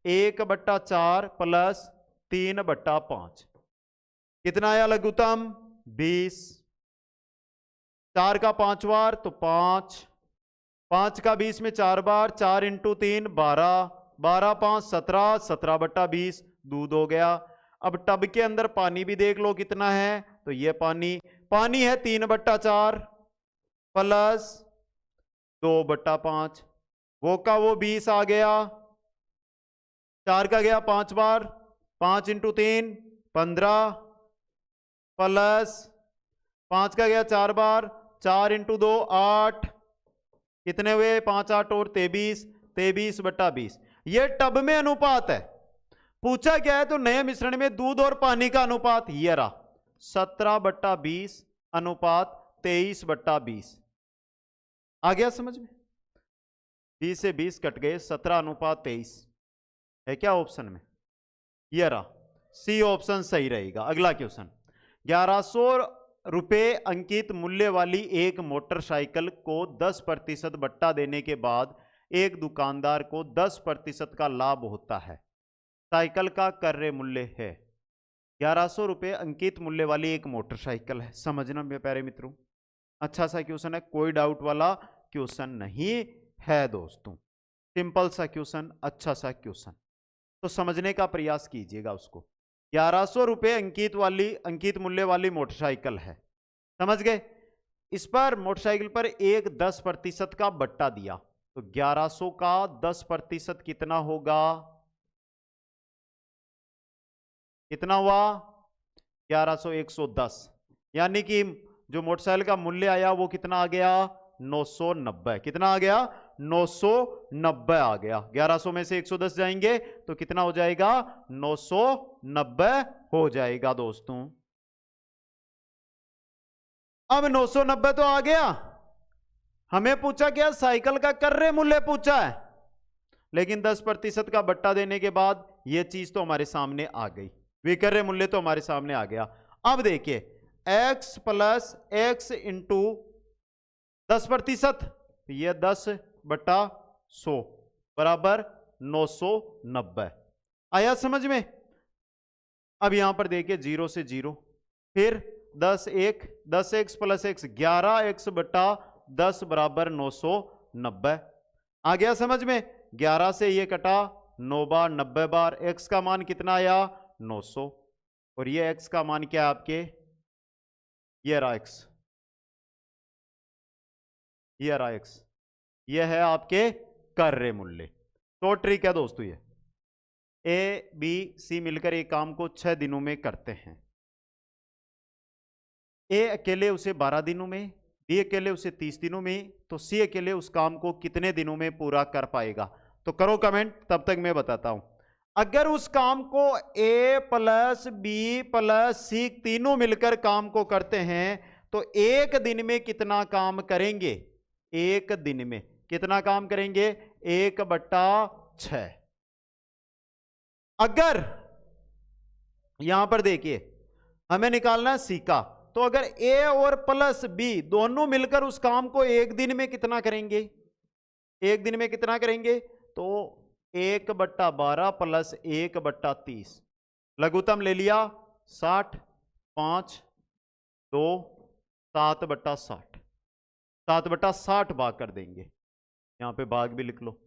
1/4 प्लस 3/5 कितना आया लघुत्तम? 20। 4 का 5 बार तो 5, 5 का 20 में 4 बार, 4 × 3 12, 12 5 17, 17/20 दूध हो गया। अब टब के अंदर पानी भी देख लो कितना है, तो ये पानी है 3/4 प्लस 2/5, वो का वो 20 आ गया, 4 का गया 5 बार, 5 × 3 15 प्लस 5 का गया 4 बार, 4 × 2 8, कितने हुए? 5 8 और 23, 23/20। ये टब में अनुपात है। पूछा क्या है? तो नए मिश्रण में दूध और पानी का अनुपात ये रहा, 17/20 अनुपात 23/20। आ गया समझ में? 20 से 20 कट गए, 17/23 है क्या ऑप्शन में? ये रहा, सी ऑप्शन सही रहेगा। अगला क्वेश्चन, 1100 रुपए अंकित मूल्य वाली एक मोटरसाइकिल को 10% बट्टा देने के बाद एक दुकानदार को 10% का लाभ होता है। साइकिल का क्रय मूल्य है। 1100 रुपए अंकित मूल्य वाली एक मोटरसाइकिल है। समझना मेरे प्यारे मित्रों, अच्छा सा क्वेश्चन है, कोई डाउट वाला क्वेश्चन नहीं है दोस्तों। सिंपल सा क्वेश्चन, अच्छा सा क्वेश्चन, तो समझने का प्रयास कीजिएगा उसको। 1100 रुपए अंकित मूल्य वाली मोटरसाइकिल है, समझ गए? इस पर मोटरसाइकिल पर एक 10% का बट्टा दिया, तो 1100 का 10% कितना होगा? कितना हुआ? 1100 110, यानी कि जो मोटरसाइकिल का मूल्य आया वो कितना आ गया? 990। कितना आ गया? 990 आ गया। 1100 में से 110 जाएंगे तो कितना हो जाएगा? 990 हो जाएगा दोस्तों। अब 990 तो आ गया, हमें पूछा क्या? साइकिल का क्रय मूल्य पूछा है, लेकिन 10% का बट्टा देने के बाद यह चीज तो हमारे सामने आ गई, विक्रय मूल्य तो हमारे सामने आ गया। अब देखिए x + x इंटू 10%, यह 10/100 बराबर 990 आया समझ में? अब यहां पर देखिए 0 से 0, फिर 10x + x 11x/10 बराबर 990 आ गया समझ में? 11 से ये कटा, 9 बार 90 बार, x का मान कितना आया? 900, और ये x का मान क्या है आपके? ये रहा x, ये रहा x, ये है आपके क्रय मूल्य। तो ट्रिक है दोस्तों, ये A B C मिलकर एक काम को 6 दिनों में करते हैं। A अकेले उसे 12 दिनों में, B अकेले उसे 30 दिनों में, तो C अकेले उस काम को कितने दिनों में पूरा कर पाएगा? तो करो कमेंट, तब तक मैं बताता हूं। अगर उस काम को A + B + C तीनों मिलकर काम को करते हैं तो एक दिन में कितना काम करेंगे? एक दिन में कितना काम करेंगे? 1/6। अगर यहां पर देखिए हमें निकालना है C का, तो अगर A और प्लस B दोनों मिलकर उस काम को एक दिन में कितना करेंगे? एक दिन में कितना करेंगे? तो 1/12 प्लस 1/30, लघुत्तम ले लिया 60, 5 2 7/60, 7/60 भाग कर देंगे, यहां पे भाग भी लिख लो।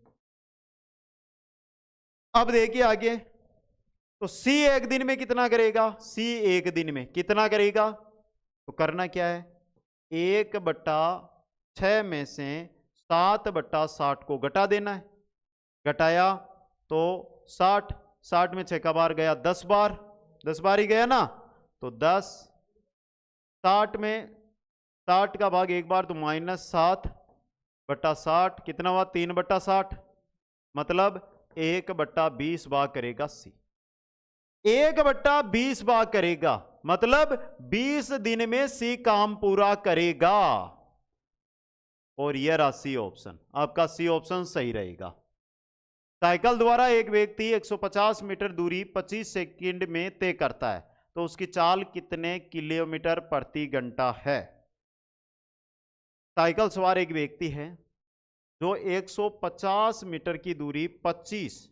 अब देखिए आगे, तो C एक दिन में कितना करेगा? C एक दिन में कितना करेगा? तो करना क्या है? 1/6 में से 7/60 को घटा देना है। घटाया तो 60, 60 में 6 का बार गया 10 बार, 10 बार ही गया ना, तो 10, 60 में 60 का भाग एक बार तो -7/60, कितना हुआ? 3/60, मतलब 1/20 भाग करेगा सी। 1/20 भाग करेगा मतलब 20 दिन में सी काम पूरा करेगा। और यह रहा सी ऑप्शन, आपका सी ऑप्शन सही रहेगा। साइकिल द्वारा एक व्यक्ति 150 मीटर दूरी 25 सेकंड में तय करता है, तो उसकी चाल कितने किलोमीटर प्रति घंटा है। साइकिल सवार एक व्यक्ति है जो 150 मीटर की दूरी 25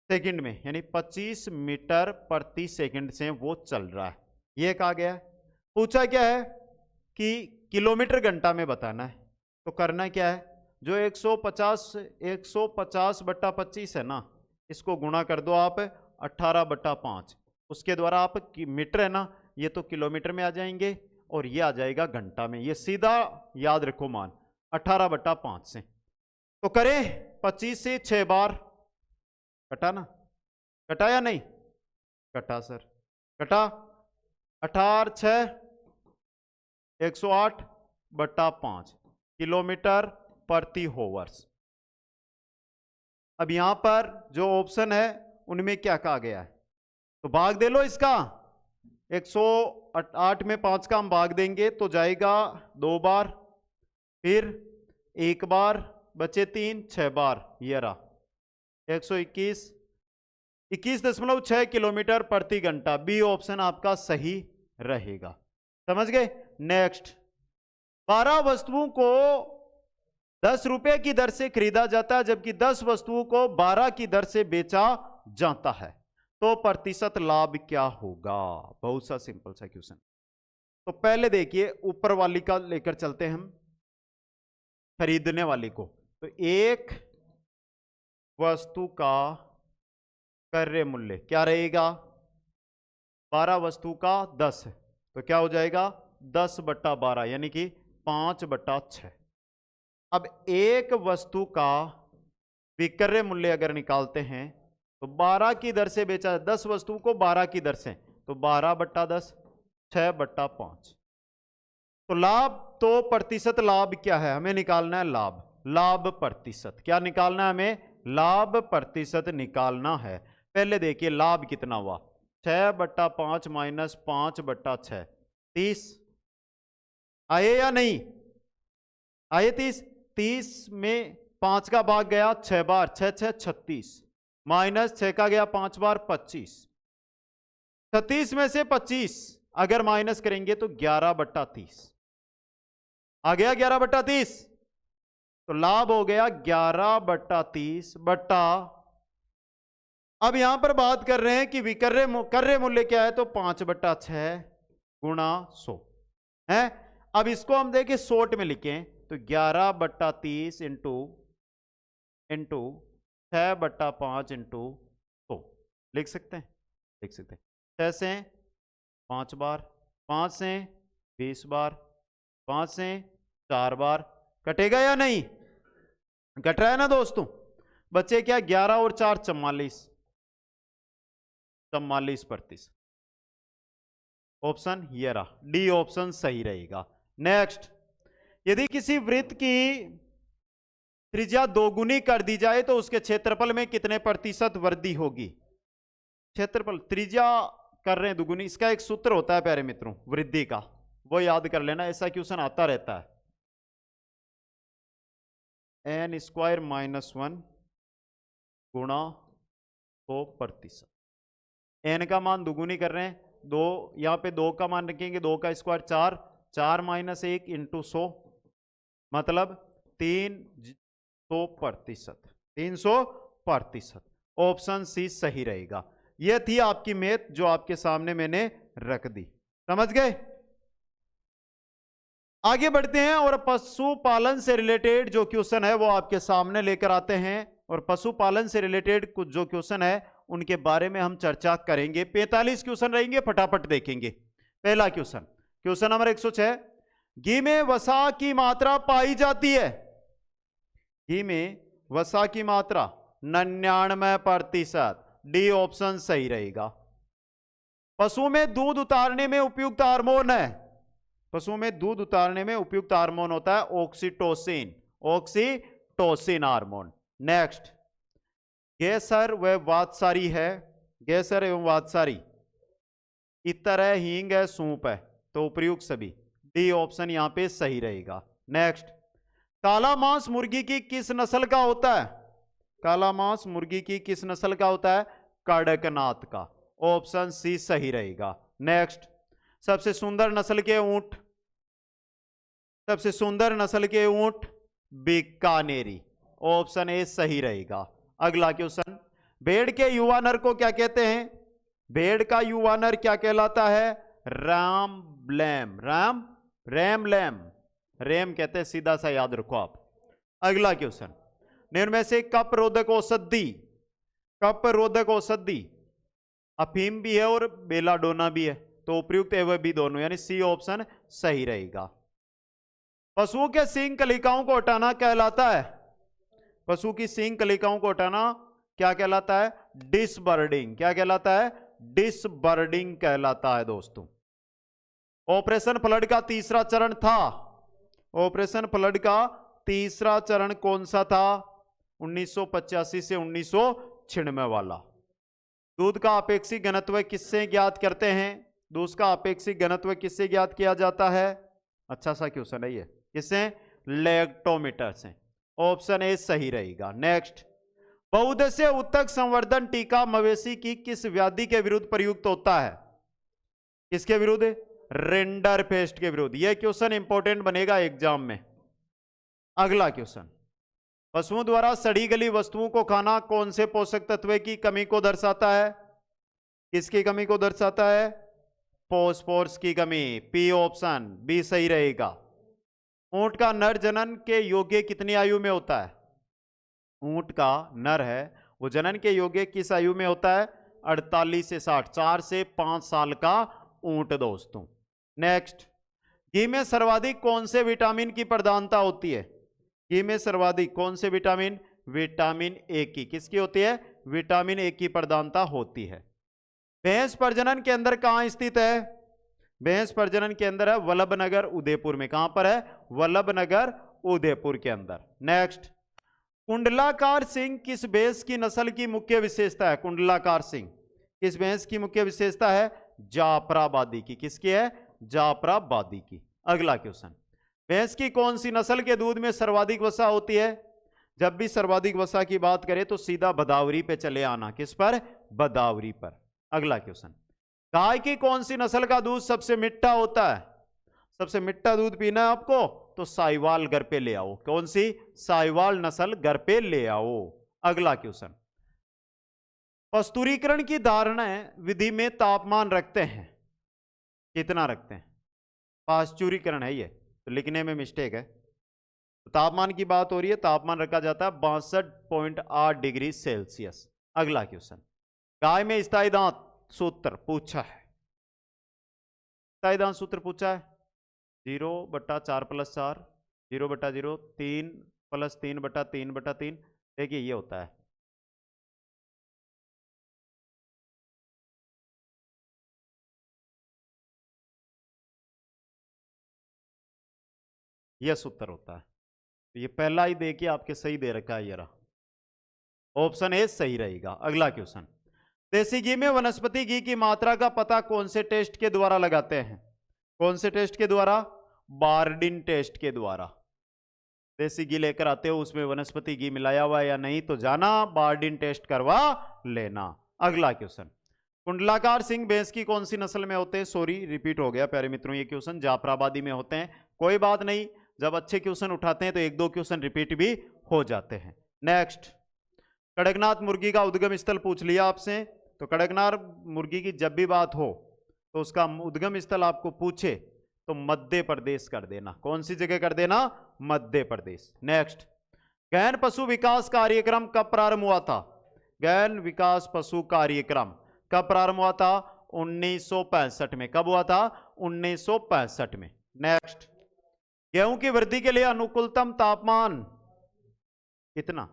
सेकंड में यानी 25 मीटर प्रति सेकंड से वो चल रहा है। ये कहा गया है। पूछा क्या है कि किलोमीटर घंटा में बताना है। तो करना क्या है, जो 150/25 है ना, इसको गुणा कर दो आप 18/5। उसके द्वारा आप मीटर है ना, ये तो किलोमीटर में आ जाएंगे और ये आ जाएगा घंटा में। ये सीधा याद रखो मान 18/5 से। तो करें 25 से 6 बार कटा ना, कटा या नहीं कटा सर, कटा 18×6 108/5 किलोमीटर प्रति होवर्स। अब यहां पर जो ऑप्शन है उनमें क्या कहा गया है, तो भाग दे लो इसका। 108 में 5 का हम भाग देंगे तो जाएगा 2 बार, फिर 1 बार, बचे 3, 6 बार, ये रहा 21.6 किलोमीटर प्रति घंटा। बी ऑप्शन आपका सही रहेगा। समझ गए। नेक्स्ट, 12 वस्तुओं को 10 रुपए की दर से खरीदा जाता है जबकि 10 वस्तुओं को 12 की दर से बेचा जाता है, तो प्रतिशत लाभ क्या होगा। बहुत सा सिंपल सा क्वेश्चन। तो पहले देखिए ऊपर वाली का लेकर चलते हैं हम, खरीदने वाली को। तो एक वस्तु का क्रय मूल्य क्या रहेगा, 12 वस्तु का 10 है तो क्या हो जाएगा 10/12 यानी कि 5/6। अब एक वस्तु का विक्रय मूल्य अगर निकालते हैं तो 12 की दर से बेचा, 10 वस्तु को 12 की दर से, तो 12/10 6/5। तो लाभ, तो प्रतिशत लाभ क्या है, हमें निकालना है लाभ, लाभ प्रतिशत। क्या निकालना है हमें, लाभ प्रतिशत निकालना है। पहले देखिए लाभ कितना हुआ, 6/5 माइनस 5/6 30 आए या नहीं आए। 30 में 5 का भाग गया 6 बार, 6 6 36 माइनस 6 का गया 5 बार 25। 36 में से 25 अगर माइनस करेंगे तो 11/30 आ गया 11/30। तो लाभ हो गया 11/30 बट्टा, अब यहां पर बात कर रहे हैं कि विक्रय मूल्य क्या है, तो 5/6 गुणा 100 है। अब इसको हम देखें शॉर्ट में लिखें तो 11/30 इंटू 6/5 इंटू 100 लिख सकते हैं, लिख सकते हैं। 6 से 5 बार, 5 से 20 बार, 5 से 4 बार, कटेगा या नहीं, कट रहा है ना दोस्तों। बच्चे क्या, 11 और 4 44%। ऑप्शन ये रहा, डी ऑप्शन सही रहेगा। नेक्स्ट, यदि किसी वृत्त की त्रिज्या 2 गुनी कर दी जाए तो उसके क्षेत्रफल में कितने प्रतिशत वृद्धि होगी। क्षेत्रफल, त्रिज्या कर रहे हैं 2 गुनी, इसका एक सूत्र होता है प्यारे मित्रों वृद्धि का, वो याद कर लेना, ऐसा क्वेश्चन आता रहता है। n² - 1 गुणा 100%। n का मान 2 गुनी कर रहे हैं, 2 यहां पे 2 का मान रखेंगे, 2 का स्क्वायर 4, 4 - 1 इंटू 100 मतलब 300%। 300%। ऑप्शन सी सही रहेगा। यह थी आपकी मैथ जो आपके सामने मैंने रख दी, समझ गए। आगे बढ़ते हैं और पशुपालन से रिलेटेड जो क्वेश्चन है वो आपके सामने लेकर आते हैं, और पशुपालन से रिलेटेड कुछ जो क्वेश्चन है उनके बारे में हम चर्चा करेंगे। 45 क्वेश्चन रहेंगे, फटाफट देखेंगे। पहला क्वेश्चन, क्वेश्चन नंबर 106, घी में वसा की मात्रा पाई जाती है। घी में वसा की मात्रा 99%। डी ऑप्शन सही रहेगा। पशु में दूध उतारने में उपयुक्त हार्मोन है, पशु में दूध उतारने में उपयुक्त हार्मोन होता है ऑक्सीटोसिन, ऑक्सीटोसिन हार्मोन। नेक्स्ट, गेसर व वातसारी है, गेसर एवं वातसारी। इतर है, हींग है, सूप है, तो उपयुक्त सभी। डी ऑप्शन यहां पे सही रहेगा। नेक्स्ट, काला मांस मुर्गी की किस नस्ल का होता है? काला मांस मुर्गी की किस नस्ल का होता है? कड़कनाथ का। ऑप्शन सी सही रहेगा। नेक्स्ट, सबसे सुंदर नस्ल के ऊंट, सबसे सुंदर नस्ल के ऊंट बीकानेरी। ऑप्शन ए सही रहेगा। अगला क्वेश्चन, भेड़ के युवा नर को क्या कहते हैं? भेड़ का युवा नर क्या कहलाता है? रामब्लैम, रैमलैम, रेम कहते हैं, सीधा सा याद रखो आप। अगला क्वेश्चन, निम्न में से कप रोधक औषधि, कप रोधक औषधि अफीम भी है और बेलाडोना भी है, तो उपयुक्त एवं भी दोनों, यानी सी ऑप्शन सही रहेगा। पशुओं के सींग कलिकाओं को हटाना कहलाता है? पशु की सींग कलिकाओं को हटाना क्या कहलाता है? डिसबर्डिंग। क्या कहलाता है? डिसबर्डिंग कहलाता है दोस्तों। ऑपरेशन फ्लड का तीसरा चरण था, ऑपरेशन फ्लड का तीसरा चरण कौन सा था? 1985 से 1996 वाला। दूध का अपेक्षिक घनत्व किससे ज्ञात करते हैं? दूध का अपेक्षिक घनत्व किससे ज्ञात किया जाता है? अच्छा सा क्वेश्चन है ये। किससे? लैक्टोमीटर से। ऑप्शन ए सही रहेगा। नेक्स्ट, बहुउद्देशीय उत्तक संवर्धन टीका मवेशी की किस व्याधि के विरुद्ध प्रयुक्त होता है? किसके विरुद्ध? रिंडरपेस्ट के विरुद्ध। यह क्वेश्चन इंपॉर्टेंट बनेगा एग्जाम में। अगला क्वेश्चन, पशुओं द्वारा सड़ी गली वस्तुओं को खाना कौन से पोषक तत्व की कमी को दर्शाता है? किसकी कमी को दर्शाता है? फॉस्फोरस की कमी। पी ऑप्शन बी सही रहेगा। ऊंट का नर जनन के योग्य कितनी आयु में होता है? ऊंट का नर है वो जनन के योग्य किस आयु में होता है? 48 से 60, 4 से 5 साल का ऊंट दोस्तों। नेक्स्ट, घी में सर्वाधिक कौन से विटामिन की प्रधानता होती है? घी में सर्वाधिक कौन से विटामिन? विटामिन ए की। किसकी होती है? विटामिन ए की प्रधानता होती है। भैंस प्रजनन के अंदर कहां स्थित है? भैंस प्रजनन के अंदर है वल्लभनगर उदयपुर में। कहां पर है? वल्लभनगर उदयपुर के अंदर। नेक्स्ट, कुंडलाकार सिंह किस भैंस की नस्ल की मुख्य विशेषता है? कुंडलाकार सिंह किस भैंस की मुख्य विशेषता है? जाफराबादी की। किसकी है? जाफराबादी की। अगला क्वेश्चन, भैंस की कौन सी नस्ल के दूध में सर्वाधिक वसा होती है? जब भी सर्वाधिक वसा की बात करें तो सीधा भदावरी पे चले आना। किस पर? भदावरी पर। अगला क्वेश्चन, गाय की कौन सी नस्ल का दूध सबसे मीठा होता है? सबसे मीठा दूध पीना है आपको तो साहिवाल घर पे ले आओ। कौन सी? साहिवाल नस्ल घर पे ले आओ। अगला क्वेश्चन, पस्तुरीकरण की धारणा विधि में तापमान रखते हैं, कितना रखते हैं? पाश्चुरीकरण है ये, तो लिखने में मिस्टेक है। तो तापमान की बात हो रही है, तापमान रखा जाता है 62.8 डिग्री सेल्सियस। अगला क्वेश्चन, गाय में स्थायी दांत सूत्र पूछा है, स्थायी दांत सूत्र पूछा है 0/4+4, 0/0, 3 + 3/3/3। देखिए ये होता है, यह सूत्र होता है। तो ये पहला ही देखिए आपके सही दे रखा है, ये रहा। ऑप्शन ए सही रहेगा। अगला क्वेश्चन, देसी घी में वनस्पति घी की मात्रा का पता कौन से टेस्ट के द्वारा लगाते हैं? कौन से टेस्ट के द्वारा? बार्डिन टेस्ट के द्वारा। देसी घी लेकर आते हो, उसमें वनस्पति घी मिलाया हुआ है या नहीं, तो जाना बार्डिन टेस्ट करवा लेना। अगला क्वेश्चन, कुंडलाकार सिंह भैंस की कौन सी नस्ल में होते हैं? सॉरी रिपीट हो गया प्यारे मित्रों, ये क्वेश्चन जाफराबादी में होते हैं। कोई बात नहीं, जब अच्छे क्वेश्चन उठाते हैं तो 1-2 क्वेश्चन रिपीट भी हो जाते हैं। नेक्स्ट, कड़कनाथ मुर्गी का उद्गम स्थल पूछ लिया आपसे। तो कड़कनाथ मुर्गी की जब भी बात हो तो उसका उद्गम स्थल आपको पूछे तो मध्य प्रदेश कर देना। कौन सी जगह कर देना? मध्य प्रदेश। नेक्स्ट, गहन पशु विकास कार्यक्रम कब प्रारंभ हुआ था? गहन विकास पशु कार्यक्रम कब प्रारंभ हुआ था? 1965 में। कब हुआ था? 1965 में। नेक्स्ट, गेहूं की वृद्धि के लिए अनुकूलतम तापमान कितना?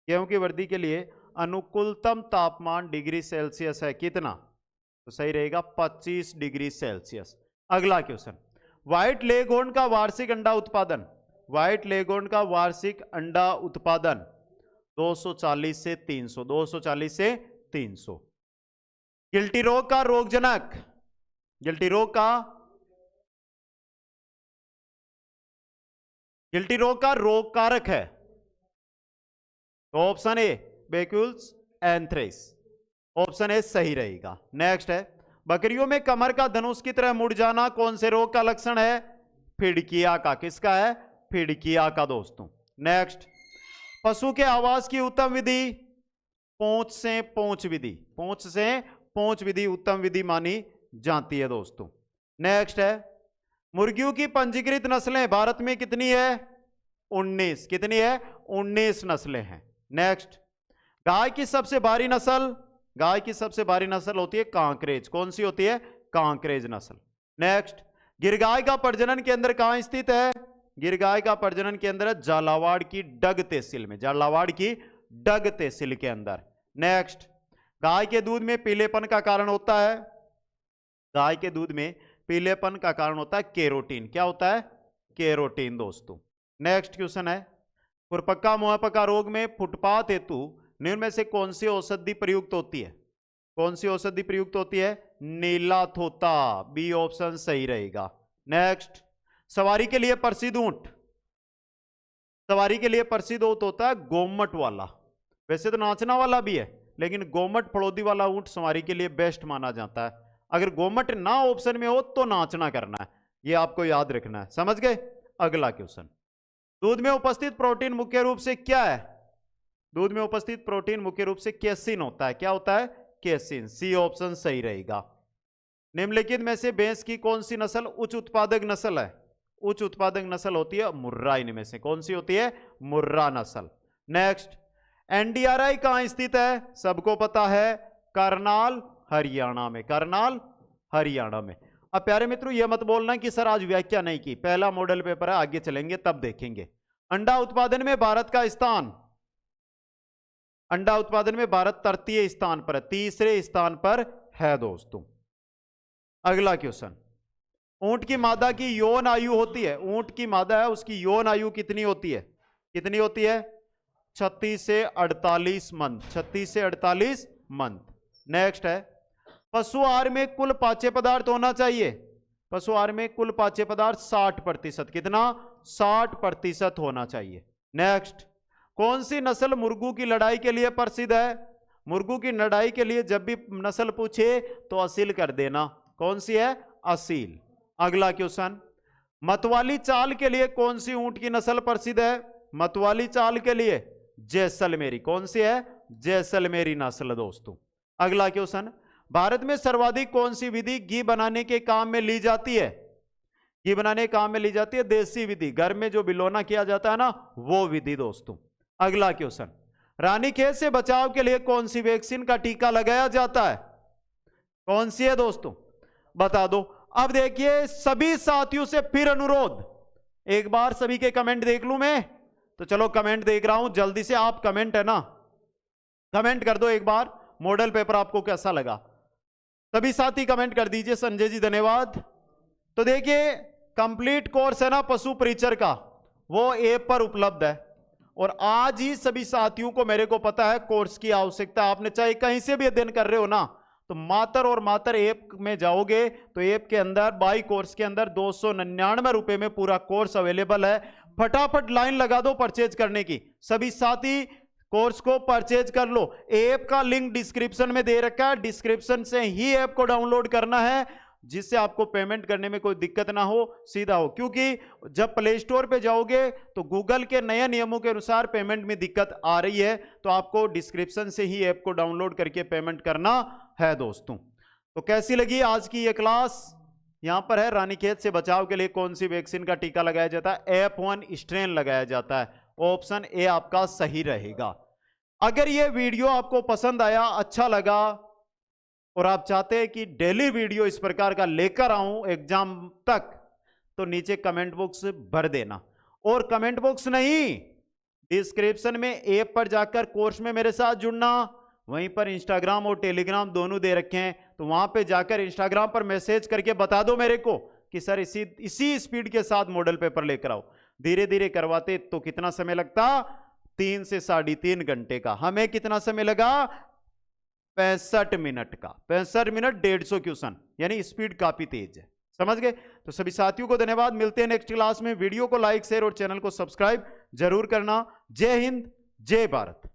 गेहूं की वृद्धि के लिए अनुकूलतम तापमान डिग्री सेल्सियस है, कितना? तो सही रहेगा 25 डिग्री सेल्सियस। अगला क्वेश्चन, व्हाइट लेगहॉर्न का वार्षिक अंडा उत्पादन, व्हाइट लेगहॉर्न का वार्षिक अंडा उत्पादन 240 से 300, 240 से 300। गिल्टी रोग का रोगजनक, गिल्टी रोग का, गिल्टी रोग का रोग कारक है तो option A bacillus anthrax, option A सही रहेगा। नेक्स्ट है, बकरियों में कमर का धनुष की तरह मुड़ जाना कौन से रोग का लक्षण है? फिड़किया का। किसका है? फिड़किया का दोस्तों। नेक्स्ट, पशु के आवास की उत्तम विधि पोंछ से पोंछ विधि, पोंछ से पोंछ विधि उत्तम विधि मानी जाती है दोस्तों। नेक्स्ट है, मुर्गियों की पंजीकृत नस्लें भारत में कितनी है? 19। कितनी है? 19 नस्लें हैं। नेक्स्ट, गाय की सबसे भारी नस्ल, गाय की सबसे भारी नस्ल होती है कांकरेज। कौन सी होती है? कांकरेज नस्ल। नेक्स्ट, गिरगाय का प्रजनन केंद्र कहां स्थित है? गिरगाय का प्रजनन केंद्र झालावाड़ की डग तहसील में, झालावाड़ की डग तहसील के अंदर। नेक्स्ट, गाय के दूध में पीलेपन का कारण होता है, गाय के दूध में पीलेपन का कारण होता है केरोटीन। क्या होता है? केरोटीन दोस्तों। नेक्स्ट क्वेश्चन है, खुरपक्का मुंहपका रोग में फुटपाथ हेतु निम्न में से कौन सी औषधि प्रयुक्त होती है? कौन सी औषधि प्रयुक्त होती है? नीलाथोता। बी ऑप्शन सही रहेगा। नेक्स्ट, सवारी के लिए प्रसिद्ध ऊंट, सवारी के लिए प्रसिद्ध ऊंट होता है गोमट वाला। वैसे तो नाचना वाला भी है, लेकिन गोमट फड़ोदी वाला ऊंट सवारी के लिए बेस्ट माना जाता है। अगर गोमट ना ऑप्शन में हो तो नाचना करना है, ये आपको याद रखना है। समझ गए? अगला क्वेश्चन, दूध में उपस्थित प्रोटीन मुख्य रूप से क्या है? दूध में उपस्थित प्रोटीन मुख्य रूप से केसिन होता है। क्या होता है? केसिन। सी ऑप्शन सही रहेगा। निम्नलिखित में से भैंस की कौन सी नस्ल उच्च उत्पादक नस्ल है? उच्च उत्पादक नस्ल होती है मुर्रा। इनमें से कौन सी होती है? मुर्रा नस्ल। नेक्स्ट, एनडीआरआई कहां स्थित है? सबको पता है, करनाल हरियाणा में, करनाल हरियाणा में। अब प्यारे मित्रों, यह मत बोलना कि सर आज व्याख्या नहीं की, पहला मॉडल पेपर है, आगे चलेंगे तब देखेंगे। अंडा उत्पादन में भारत का स्थान, अंडा उत्पादन में भारत तृतीय स्थान पर, तीसरे स्थान पर है दोस्तों। अगला क्वेश्चन, ऊंट की मादा की यौन आयु होती है, ऊंट की मादा है उसकी यौन आयु कितनी होती है? कितनी होती है? 36 से 48 मंथ, 36 से 48 मंथ। नेक्स्ट है, पशु आहार में कुल पाच्य पदार्थ होना चाहिए, पशु आहार में कुल पाच्य पदार्थ 60%। कितना? 60% होना चाहिए। नेक्स्ट, कौन सी नस्ल मुर्गों की लड़ाई के लिए प्रसिद्ध है? मुर्गों की लड़ाई के लिए जब भी नस्ल पूछे तो असील कर देना। कौन सी है? असील। अगला क्वेश्चन, मतवाली चाल के लिए कौन सी ऊंट की नस्ल प्रसिद्ध है? मतवाली चाल के लिए जैसलमेरी। कौन सी है? जैसलमेरी नस्ल दोस्तों। अगला क्वेश्चन, भारत में सर्वाधिक कौन सी विधि घी बनाने के काम में ली जाती है? घी बनाने के काम में ली जाती है देसी विधि, घर में जो बिलोना किया जाता है ना, वो विधि दोस्तों। अगला क्वेश्चन, रानीखेत से बचाव के लिए कौन सी वैक्सीन का टीका लगाया जाता है? कौन सी है दोस्तों? बता दो। अब देखिए, सभी साथियों से फिर अनुरोध, एक बार सभी के कमेंट देख लूं मैं, तो चलो कमेंट देख रहा हूं, जल्दी से आप कमेंट है ना, कमेंट कर दो एक बार, मॉडल पेपर आपको कैसा लगा? सभी साथी कमेंट कर दीजिए। संजय जी धन्यवाद। तो देखिए, कंप्लीट कोर्स है ना पशु परिचर का, वो ऐप पर उपलब्ध है, और आज ही सभी साथियों को, मेरे को पता है, कोर्स की आवश्यकता। आपने चाहे कहीं से भी अध्ययन कर रहे हो ना, तो मात्र और मात्र ऐप में जाओगे तो ऐप के अंदर बाई कोर्स के अंदर 299 रुपए में पूरा कोर्स अवेलेबल है। फटाफट लाइन लगा दो परचेज करने की, सभी साथी कोर्स को परचेज कर लो। ऐप का लिंक डिस्क्रिप्शन में दे रखा है, डिस्क्रिप्शन से ही ऐप को डाउनलोड करना है, जिससे आपको पेमेंट करने में कोई दिक्कत ना हो, सीधा हो। क्योंकि जब प्ले स्टोर पे जाओगे तो गूगल के नए नियमों के अनुसार पेमेंट में दिक्कत आ रही है, तो आपको डिस्क्रिप्शन से ही ऐप को डाउनलोड करके पेमेंट करना है दोस्तों। तो कैसी लगी आज की ये क्लास? यहां पर है, रानीखेत से बचाव के लिए कौन सी वैक्सीन का टीका लगाया जाता है? F1 स्ट्रेन लगाया जाता है। ऑप्शन ए आपका सही रहेगा। अगर ये वीडियो आपको पसंद आया, अच्छा लगा, और आप चाहते हैं कि डेली वीडियो इस प्रकार का लेकर आऊं एग्जाम तक, तो नीचे कमेंट बॉक्स भर देना। और कमेंट बॉक्स नहीं, डिस्क्रिप्शन में ऐप पर जाकर कोर्स में मेरे साथ जुड़ना, वहीं पर इंस्टाग्राम और टेलीग्राम दोनों दे रखे हैं, तो वहां पे जाकर इंस्टाग्राम पर मैसेज करके बता दो मेरे को कि सर इसी स्पीड के साथ मॉडल पेपर लेकर आओ। धीरे धीरे करवाते तो कितना समय लगता? 3 से 3.5 घंटे का। हमें कितना समय लगा? 65 मिनट का। 65 मिनट 150 क्वेश्चन, यानी स्पीड काफी तेज है। समझ गए? तो सभी साथियों को धन्यवाद। मिलते हैं नेक्स्ट क्लास में। वीडियो को लाइक, शेयर और चैनल को सब्सक्राइब जरूर करना। जय हिंद, जय भारत।